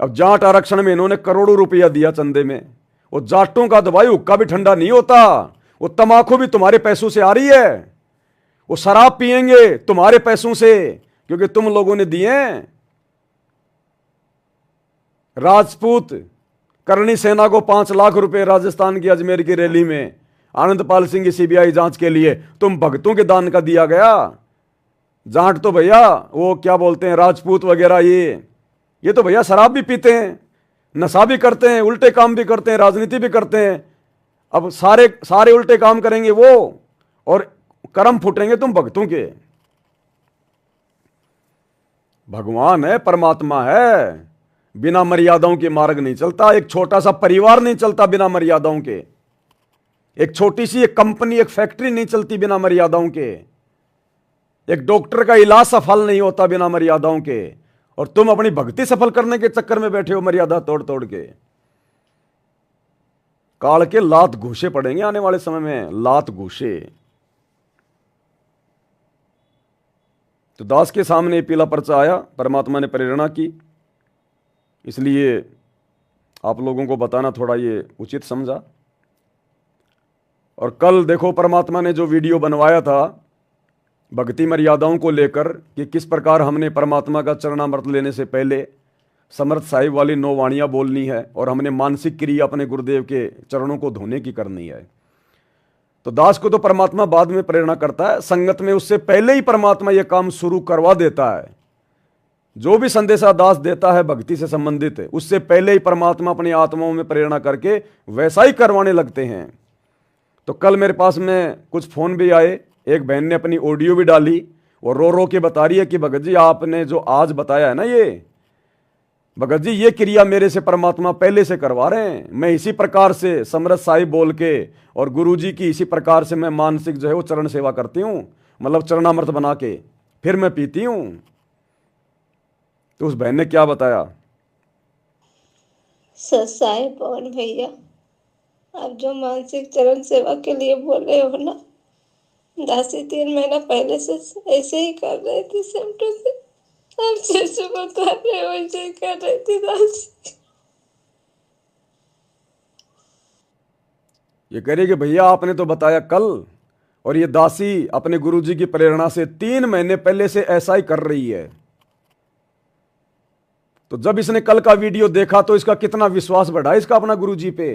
अब जाट आरक्षण में इन्होंने करोड़ों रुपया दिया चंदे में। वो जाटों का दवाई हुक्का भी ठंडा नहीं होता, वो तमाकू भी तुम्हारे पैसों से आ रही है, वो शराब पिएंगे तुम्हारे पैसों से, क्योंकि तुम लोगों ने दिए। राजपूत करणी सेना को 5 लाख रुपए राजस्थान की अजमेर की रैली में आनंदपाल सिंह की सीबीआई जांच के लिए तुम भक्तों के दान का दिया गया। जाट तो भैया वो क्या बोलते हैं, राजपूत वगैरह, ये तो भैया शराब भी पीते हैं, नशा भी करते हैं, उल्टे काम भी करते हैं, राजनीति भी करते हैं। अब सारे सारे उल्टे काम करेंगे वो, और कर्म फूटेंगे तुम भक्तों के। भगवान है, परमात्मा है, बिना मर्यादाओं के मार्ग नहीं चलता। एक छोटा सा परिवार नहीं चलता बिना मर्यादाओं के। एक छोटी सी एक कंपनी, एक फैक्ट्री नहीं चलती बिना मर्यादाओं के। एक डॉक्टर का इलाज सफल नहीं होता बिना मर्यादाओं के। और तुम अपनी भक्ति सफल करने के चक्कर में बैठे हो मर्यादा तोड़ तोड़ के। काल के लात घूसे पड़ेंगे आने वाले समय में, लात घूसे। तो दास के सामने पीला पर्चा आया, परमात्मा ने प्रेरणा की, इसलिए आप लोगों को बताना थोड़ा ये उचित समझा। और कल देखो परमात्मा ने जो वीडियो बनवाया था भक्ति मर्यादाओं को लेकर, कि किस प्रकार हमने परमात्मा का चरणामृत लेने से पहले समर्थ साहिब वाली 9 वाणियां बोलनी है, और हमने मानसिक क्रिया अपने गुरुदेव के चरणों को धोने की करनी है। तो दास को तो परमात्मा बाद में प्रेरणा करता है, संगत में उससे पहले ही परमात्मा यह काम शुरू करवा देता है। जो भी संदेशा दास देता है भक्ति से संबंधित, उससे पहले ही परमात्मा अपनी आत्माओं में प्रेरणा करके वैसा ही करवाने लगते हैं। तो कल मेरे पास में कुछ फोन भी आए, एक बहन ने अपनी ऑडियो भी डाली और रो रो के बता रही है कि भगत जी आपने जो आज बताया है ना, ये भगत जी ये क्रिया मेरे से परमात्मा पहले से करवा रहे हैं। मैं इसी प्रकार से समरथ साहिब बोल के और गुरु जी की इसी प्रकार से मैं मानसिक जो है वो चरण सेवा करती हूँ, मतलब चरणामृत बना के फिर मैं पीती हूँ। तो उस बहन ने क्या बताया, साहिब पवन भैया, आप जो मानसिक चरण सेवा के लिए बोल रहे हो ना, दासी 3 महीना पहले से ऐसे ही कर रही थी, सेम टू सेम आप जैसे बता रहे हो वैसे ही कर रही थी दासी। ये कह रही कि भैया आपने तो बताया कल, और ये दासी अपने गुरुजी की प्रेरणा से 3 महीने पहले से ऐसा ही कर रही है। तो जब इसने कल का वीडियो देखा तो इसका कितना विश्वास बढ़ा इसका अपना गुरुजी पे।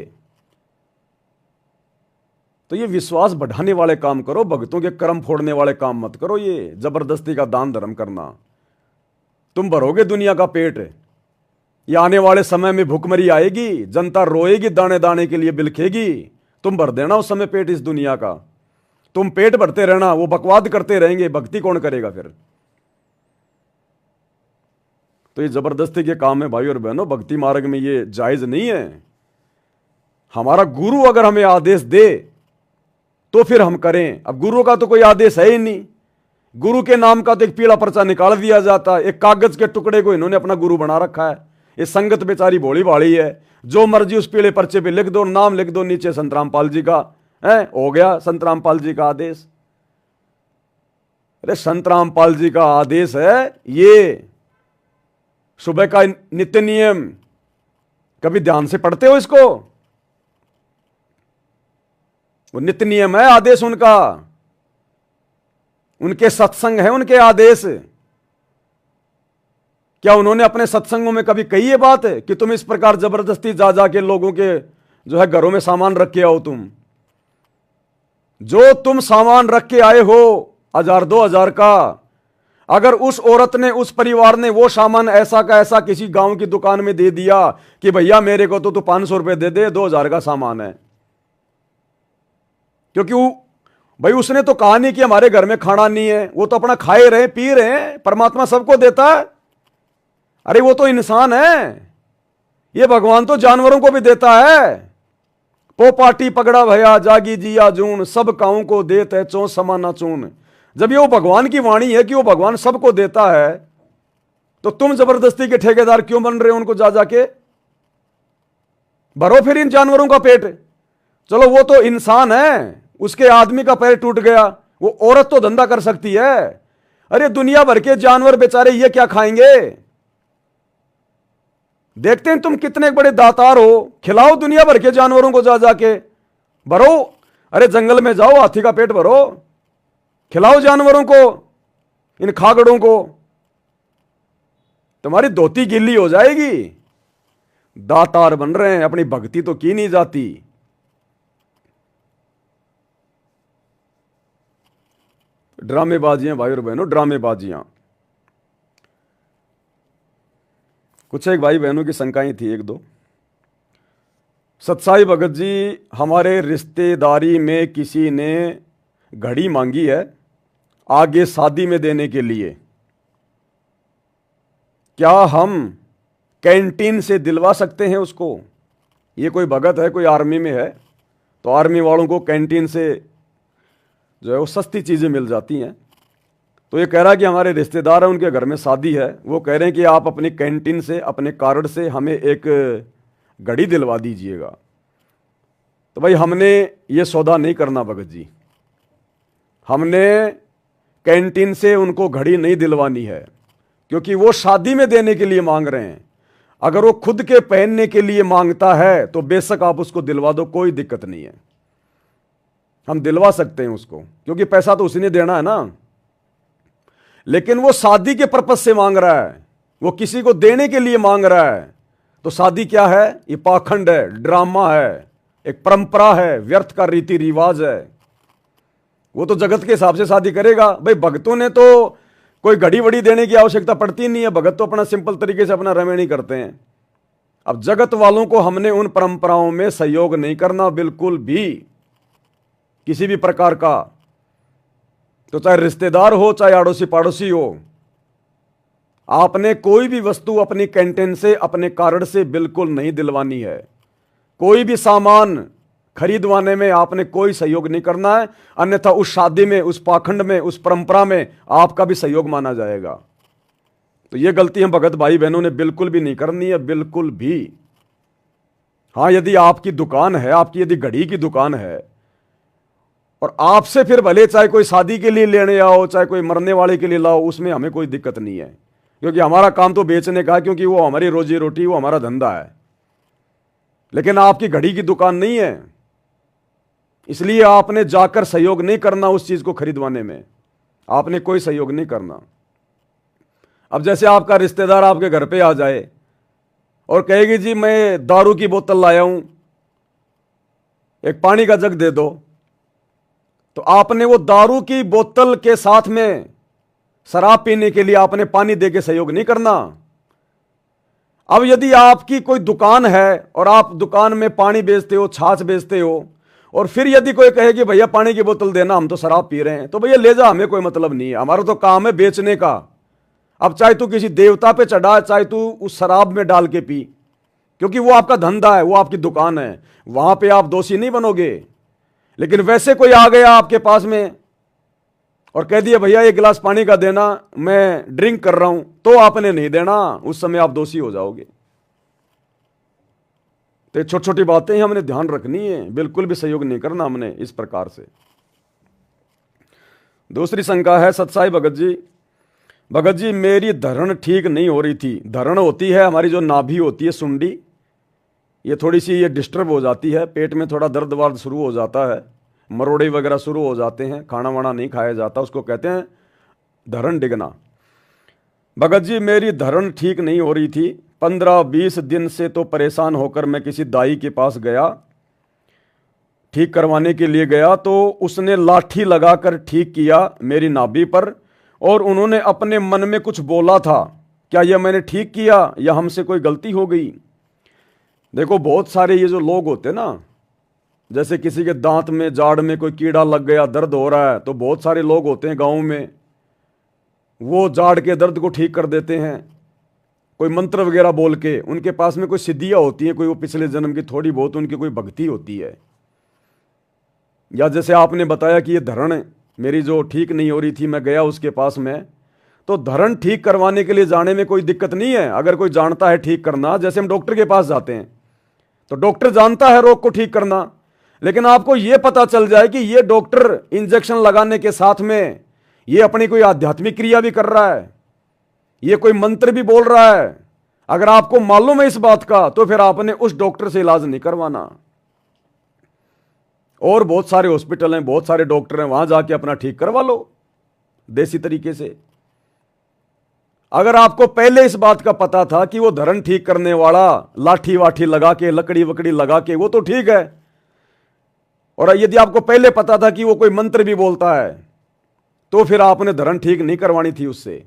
तो ये विश्वास बढ़ाने वाले काम करो, भक्तों के कर्म फोड़ने वाले काम मत करो, ये जबरदस्ती का दान धर्म करना। तुम भरोगे दुनिया का पेट। ये आने वाले समय में भूखमरी आएगी, जनता रोएगी, दाने दाने के लिए बिलखेगी, तुम भर देना उस समय पेट इस दुनिया का। तुम पेट भरते रहना, वो बकवाद करते रहेंगे, भक्ति कौन करेगा फिर। तो ये जबरदस्ती के काम है भाई और बहनों, भक्ति मार्ग में ये जायज नहीं है। हमारा गुरु अगर हमें आदेश दे तो फिर हम करें। अब गुरु का तो कोई आदेश है ही नहीं। गुरु के नाम का तो एक पीला पर्चा निकाल दिया जाता है, एक कागज के टुकड़े को इन्होंने अपना गुरु बना रखा है। ये संगत बेचारी भोली भाली है, जो मर्जी उस पीले पर्चे पे लिख दो, नाम लिख दो, नीचे संत रामपाल जी का है, हो गया संत रामपाल जी का आदेश। अरे संत रामपाल जी का आदेश है ये सुबह का नित्य नियम, कभी ध्यान से पढ़ते हो इसको? वो नित्य नियम है, आदेश उनका, उनके सत्संग है, उनके आदेश। क्या उन्होंने अपने सत्संगों में कभी कही ये बात है कि तुम इस प्रकार जबरदस्ती जा जाके लोगों के जो है घरों में सामान रख के आओ? तुम जो तुम सामान रख के आए हो 1000-2000 का, अगर उस औरत ने, उस परिवार ने वो सामान ऐसा का ऐसा किसी गांव की दुकान में दे दिया कि भैया मेरे को तो तू 500 रुपए दे दे, 2000 का सामान है, क्योंकि भाई उसने तो कहा नहीं कि हमारे घर में खाना नहीं है, वो तो अपना खाए रहे पी रहे हैं, परमात्मा सबको देता है। अरे वो तो इंसान है, ये भगवान तो जानवरों को भी देता है। पोपाटी पगड़ा भया जागी जिया जून, सब काऊ को देत है चो समाना चून। जब ये वो भगवान की वाणी है कि वो भगवान सबको देता है, तो तुम जबरदस्ती के ठेकेदार क्यों बन रहे हो उनको जा जाके? भरो फिर इन जानवरों का पेट। चलो वो तो इंसान है, उसके आदमी का पैर टूट गया, वो औरत तो धंधा कर सकती है। अरे दुनिया भर के जानवर बेचारे ये क्या खाएंगे? देखते हैं तुम कितने बड़े दातार हो, खिलाओ दुनिया भर के जानवरों को जा जाके, भरो। अरे जंगल में जाओ, हाथी का पेट भरो, खिलाओ जानवरों को, इन खागड़ों को, तुम्हारी धोती गिल्ली हो जाएगी। दातार बन रहे हैं, अपनी भक्ति तो की नहीं जाती। ड्रामेबाजियां भाई और बहनों, ड्रामेबाजियां। कुछ एक भाई बहनों की शंकाएं थी, एक दो। सत्साई भगत जी, हमारे रिश्तेदारी में किसी ने घड़ी मांगी है आगे शादी में देने के लिए, क्या हम कैंटीन से दिलवा सकते हैं उसको? ये कोई भगत है, कोई आर्मी में है, तो आर्मी वालों को कैंटीन से जो है वो सस्ती चीज़ें मिल जाती हैं। तो ये कह रहा है कि हमारे रिश्तेदार हैं, उनके घर में शादी है, वो कह रहे हैं कि आप अपनी कैंटीन से, अपने कार्ड से हमें एक घड़ी दिलवा दीजिएगा। तो भाई हमने ये सौदा नहीं करना भगत जी, हमने कैंटीन से उनको घड़ी नहीं दिलवानी है, क्योंकि वो शादी में देने के लिए मांग रहे हैं। अगर वो खुद के पहनने के लिए मांगता है तो बेशक आप उसको दिलवा दो, कोई दिक्कत नहीं है, हम दिलवा सकते हैं उसको, क्योंकि पैसा तो उसी ने देना है ना। लेकिन वो शादी के पर्पज से मांग रहा है, वो किसी को देने के लिए मांग रहा है, तो शादी क्या है? ये पाखंड है, ड्रामा है, एक परंपरा है, व्यर्थ का रीति रिवाज है। वो तो जगत के हिसाब से शादी करेगा। भाई भक्तों ने तो कोई घड़ी वड़ी देने की आवश्यकता पड़ती नहीं है, भगत तो अपना सिंपल तरीके से अपना रमण ही करते हैं। अब जगत वालों को हमने उन परंपराओं में सहयोग नहीं करना बिल्कुल भी, किसी भी प्रकार का, तो चाहे रिश्तेदार हो चाहे आड़ोसी पाड़ोसी हो। आपने कोई भी वस्तु अपनी कैंटीन से, अपने कार्ड से बिल्कुल नहीं दिलवानी है। कोई भी सामान खरीदवाने में आपने कोई सहयोग नहीं करना है, अन्यथा उस शादी में, उस पाखंड में, उस परंपरा में आपका भी सहयोग माना जाएगा। तो ये गलती हम भगत भाई बहनों ने बिल्कुल भी नहीं करनी है, बिल्कुल भी। हाँ, यदि आपकी दुकान है, आपकी यदि घड़ी की दुकान है, और आपसे फिर भले चाहे कोई शादी के लिए लेने आओ, चाहे कोई मरने वाले के लिए लाओ, उसमें हमें कोई दिक्कत नहीं है, क्योंकि हमारा काम तो बेचने का है, क्योंकि वो हमारी रोजी रोटी, वो हमारा धंधा है। लेकिन आपकी घड़ी की दुकान नहीं है, इसलिए आपने जाकर सहयोग नहीं करना उस चीज को खरीदवाने में, आपने कोई सहयोग नहीं करना। अब जैसे आपका रिश्तेदार आपके घर पे आ जाए और कहेगी जी मैं दारू की बोतल लाया हूं, एक पानी का जग दे दो, तो आपने वो दारू की बोतल के साथ में शराब पीने के लिए आपने पानी दे के सहयोग नहीं करना। अब यदि आपकी कोई दुकान है और आप दुकान में पानी बेचते हो, छाछ बेचते हो, और फिर यदि कोई कहे कि भैया पानी की बोतल देना, हम तो शराब पी रहे हैं, तो भैया ले जा, हमें कोई मतलब नहीं है, हमारा तो काम है बेचने का। अब चाहे तू किसी देवता पे चढ़ा, चाहे तू उस शराब में डाल के पी, क्योंकि वो आपका धंधा है, वो आपकी दुकान है, वहां पे आप दोषी नहीं बनोगे। लेकिन वैसे कोई आ गया आपके पास में और कह दिया भैया एक गिलास पानी का देना, मैं ड्रिंक कर रहा हूं, तो आपने नहीं देना, उस समय आप दोषी हो जाओगे। तो छोटी छोटी बातें ही हमने ध्यान रखनी है, बिल्कुल भी सहयोग नहीं करना हमने इस प्रकार से। दूसरी शंका है सतसाई भगत जी मेरी धरण ठीक नहीं हो रही थी। धरण होती है हमारी जो नाभि होती है, सुंडी, ये थोड़ी सी ये डिस्टर्ब हो जाती है, पेट में थोड़ा दर्द वर्द शुरू हो जाता है, मरोड़े वगैरह शुरू हो जाते हैं, खाना वाना नहीं खाया जाता, उसको कहते हैं धरण डिगना। भगत जी मेरी धरण ठीक नहीं हो रही थी, 15-20 दिन से तो परेशान होकर मैं किसी दाई के पास गया, ठीक करवाने के लिए गया, तो उसने लाठी लगाकर ठीक किया मेरी नाभि पर, और उन्होंने अपने मन में कुछ बोला था, क्या यह मैंने ठीक किया या हमसे कोई गलती हो गई। देखो बहुत सारे ये जो लोग होते ना, जैसे किसी के दांत में जाड़ में कोई कीड़ा लग गया, दर्द हो रहा है, तो बहुत सारे लोग होते हैं गांव में, वो जाड़ के दर्द को ठीक कर देते हैं कोई मंत्र वगैरह बोल के। उनके पास में कोई सिद्धियां होती हैं, कोई वो पिछले जन्म की थोड़ी बहुत उनकी कोई भक्ति होती है। या जैसे आपने बताया कि ये धरण मेरी जो ठीक नहीं हो रही थी, मैं गया उसके पास में, तो धरण ठीक करवाने के लिए जाने में कोई दिक्कत नहीं है अगर कोई जानता है ठीक करना। जैसे हम डॉक्टर के पास जाते हैं तो डॉक्टर जानता है रोग को ठीक करना, लेकिन आपको यह पता चल जाए कि ये डॉक्टर इंजेक्शन लगाने के साथ में ये अपनी कोई आध्यात्मिक क्रिया भी कर रहा है, ये कोई मंत्र भी बोल रहा है, अगर आपको मालूम है इस बात का, तो फिर आपने उस डॉक्टर से इलाज नहीं करवाना। और बहुत सारे हॉस्पिटल हैं, बहुत सारे डॉक्टर हैं, वहां जाके अपना ठीक करवा लो देसी तरीके से। अगर आपको पहले इस बात का पता था कि वो धरण ठीक करने वाला लाठी वाठी लगा के, लकड़ी वकड़ी लगा के, वो तो ठीक है, और यदि आपको पहले पता था कि वो कोई मंत्र भी बोलता है, तो फिर आपने धरण ठीक नहीं करवानी थी उससे।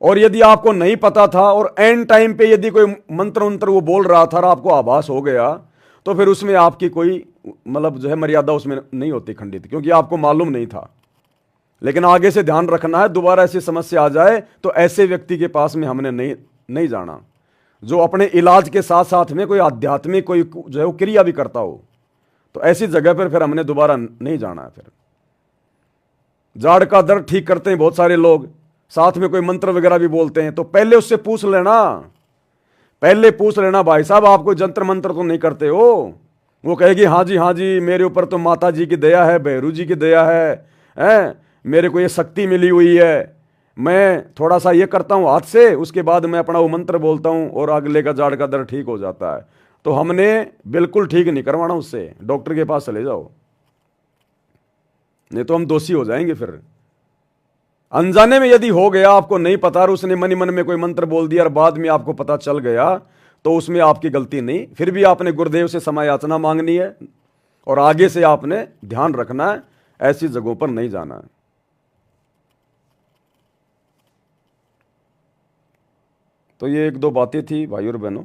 और यदि आपको नहीं पता था और एंड टाइम पे यदि कोई मंत्र मंत्र वो बोल रहा था और आपको आभास हो गया, तो फिर उसमें आपकी कोई मतलब जो है मर्यादा उसमें नहीं होती खंडित, क्योंकि आपको मालूम नहीं था। लेकिन आगे से ध्यान रखना है, दोबारा ऐसी समस्या आ जाए तो ऐसे व्यक्ति के पास में हमने नहीं जाना, जो अपने इलाज के साथ साथ में कोई आध्यात्मिक कोई जो है वो क्रिया भी करता हो, तो ऐसी जगह पर फिर हमने दोबारा नहीं जाना है। फिर जाड़ का दर्द ठीक करते हैं बहुत सारे लोग, साथ में कोई मंत्र वगैरह भी बोलते हैं, तो पहले उससे पूछ लेना, पहले पूछ लेना भाई साहब आप कोई जंत्र मंत्र तो नहीं करते हो। वो कहेगी हाँ जी मेरे ऊपर तो माता जी की दया है, भैरू जी की दया है, मेरे को ये शक्ति मिली हुई है, मैं थोड़ा सा ये करता हूँ हाथ से, उसके बाद मैं अपना वो मंत्र बोलता हूँ और अगले का जाड़ का दर्द ठीक हो जाता है। तो हमने बिल्कुल ठीक नहीं करवाना उससे, डॉक्टर के पास चले जाओ, नहीं तो हम दोषी हो जाएंगे। फिर अनजाने में यदि हो गया, आपको नहीं पता और उसने मन ही मन में कोई मंत्र बोल दिया और बाद में आपको पता चल गया, तो उसमें आपकी गलती नहीं, फिर भी आपने गुरुदेव से क्षमा याचना मांगनी है और आगे से आपने ध्यान रखना है, ऐसी जगहों पर नहीं जाना है। तो ये 1-2 बातें थी भाइयों और बहनों।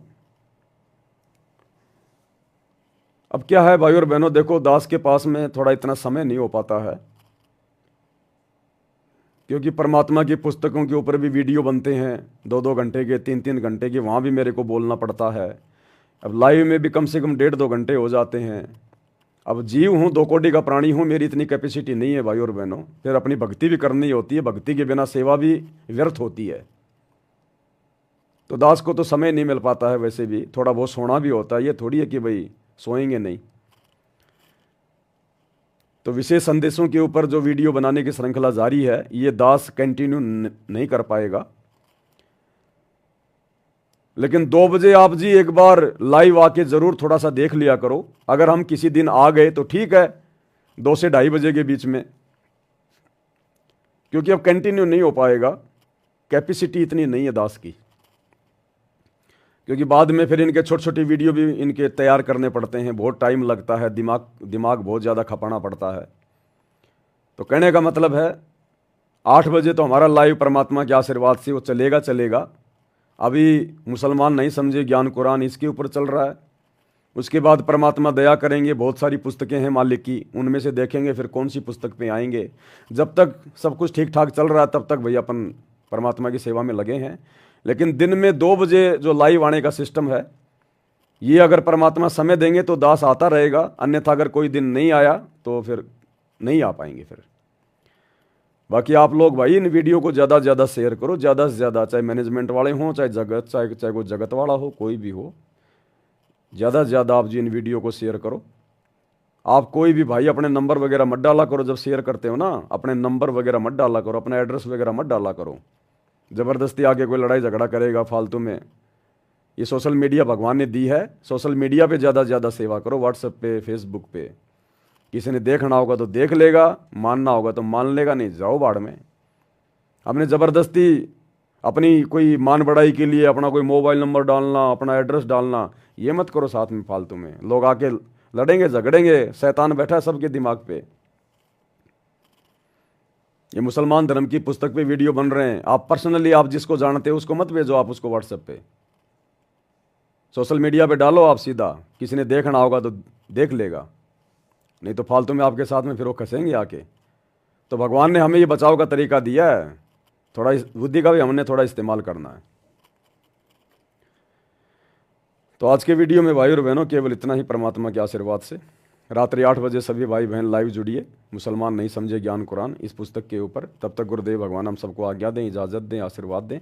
अब क्या है भाइयों और बहनों, देखो दास के पास में थोड़ा इतना समय नहीं हो पाता है, क्योंकि परमात्मा की पुस्तकों के ऊपर भी वीडियो बनते हैं 2-2 घंटे के, 3-3 घंटे के, वहाँ भी मेरे को बोलना पड़ता है। अब लाइव में भी कम से कम 1.5-2 घंटे हो जाते हैं। अब जीव हूँ, 2 कोटि का प्राणी हूँ, मेरी इतनी कैपेसिटी नहीं है भाई और बहनों। फिर अपनी भक्ति भी करनी होती है, भक्ति के बिना सेवा भी व्यर्थ होती है। तो दास को तो समय नहीं मिल पाता है, वैसे भी थोड़ा बहुत सोना भी होता है, ये थोड़ी है कि भाई सोएंगे नहीं। तो विशेष संदेशों के ऊपर जो वीडियो बनाने की श्रृंखला जारी है, ये दास कंटिन्यू नहीं कर पाएगा, लेकिन 2 बजे आप जी एक बार लाइव आके जरूर थोड़ा सा देख लिया करो। अगर हम किसी दिन आ गए तो ठीक है, 2 से 2:30 बजे के बीच में, क्योंकि अब कंटिन्यू नहीं हो पाएगा, कैपेसिटी इतनी नहीं है दास की, क्योंकि बाद में फिर इनके छोटे छोटे वीडियो भी इनके तैयार करने पड़ते हैं, बहुत टाइम लगता है, दिमाग बहुत ज़्यादा खपाना पड़ता है। तो कहने का मतलब है 8 बजे तो हमारा लाइव परमात्मा के आशीर्वाद से वो चलेगा। अभी मुसलमान नहीं समझे ज्ञान कुरान इसके ऊपर चल रहा है। उसके बाद परमात्मा दया करेंगे, बहुत सारी पुस्तकें हैं मालिक की, उनमें से देखेंगे फिर कौन सी पुस्तक पे आएंगे। जब तक सब कुछ ठीक ठाक चल रहा है तब तक भैया अपन परमात्मा की सेवा में लगे हैं। लेकिन दिन में 2 बजे जो लाइव आने का सिस्टम है, ये अगर परमात्मा समय देंगे तो दास आता रहेगा, अन्यथा अगर कोई दिन नहीं आया तो फिर नहीं आ पाएंगे। फिर बाकी आप लोग भाई इन वीडियो को ज़्यादा से ज़्यादा शेयर करो, ज़्यादा से ज़्यादा, चाहे मैनेजमेंट वाले हों, चाहे कोई जगत वाला हो, कोई भी हो, ज़्यादा से ज़्यादा आप जी इन वीडियो को शेयर करो। आप कोई भी भाई अपने नंबर वगैरह मत डाला करो, जब शेयर करते हो ना अपने नंबर वगैरह मत डाला करो, अपना एड्रेस वगैरह मत डाला करो। ज़बरदस्ती आके कोई लड़ाई झगड़ा करेगा फालतू में। ये सोशल मीडिया भगवान ने दी है, सोशल मीडिया पे ज़्यादा से ज़्यादा सेवा करो, व्हाट्सएप पे, फेसबुक पे। किसी ने देखना होगा तो देख लेगा, मानना होगा तो मान लेगा, नहीं जाओ बाढ़ में। हमने ज़बरदस्ती अपनी कोई मान बढ़ाई के लिए अपना कोई मोबाइल नंबर डालना, अपना एड्रेस डालना, ये मत करो साथ में फालतू में। लोग आके लड़ेंगे झगड़ेंगे, शैतान बैठा है सबके दिमाग पे। ये मुसलमान धर्म की पुस्तक पे वीडियो बन रहे हैं, आप पर्सनली आप जिसको जानते हो उसको मत भेजो, आप उसको व्हाट्सएप पे, सोशल मीडिया पे डालो आप सीधा। किसी ने देखना होगा तो देख लेगा, नहीं तो फालतू में आपके साथ में फिर वो कसेंगे आके। तो भगवान ने हमें ये बचाव का तरीका दिया है, थोड़ा इस बुद्धि का भी हमने थोड़ा इस्तेमाल करना है। तो आज के वीडियो में भाई और बहनों केवल इतना ही, परमात्मा के आशीर्वाद से। रात्रि 8 बजे सभी भाई बहन लाइव जुड़िए, मुसलमान नहीं समझे ज्ञान कुरान इस पुस्तक के ऊपर। तब तक गुरुदेव भगवान हम सबको आज्ञा दें, इजाज़त दें, आशीर्वाद दें।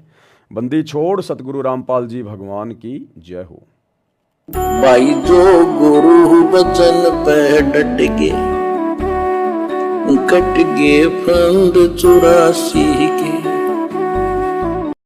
बंदी छोड़ सतगुरु रामपाल जी भगवान की जय हो। भाई जो गुरु बचन पे डट गए, कट गए फंद 84 के।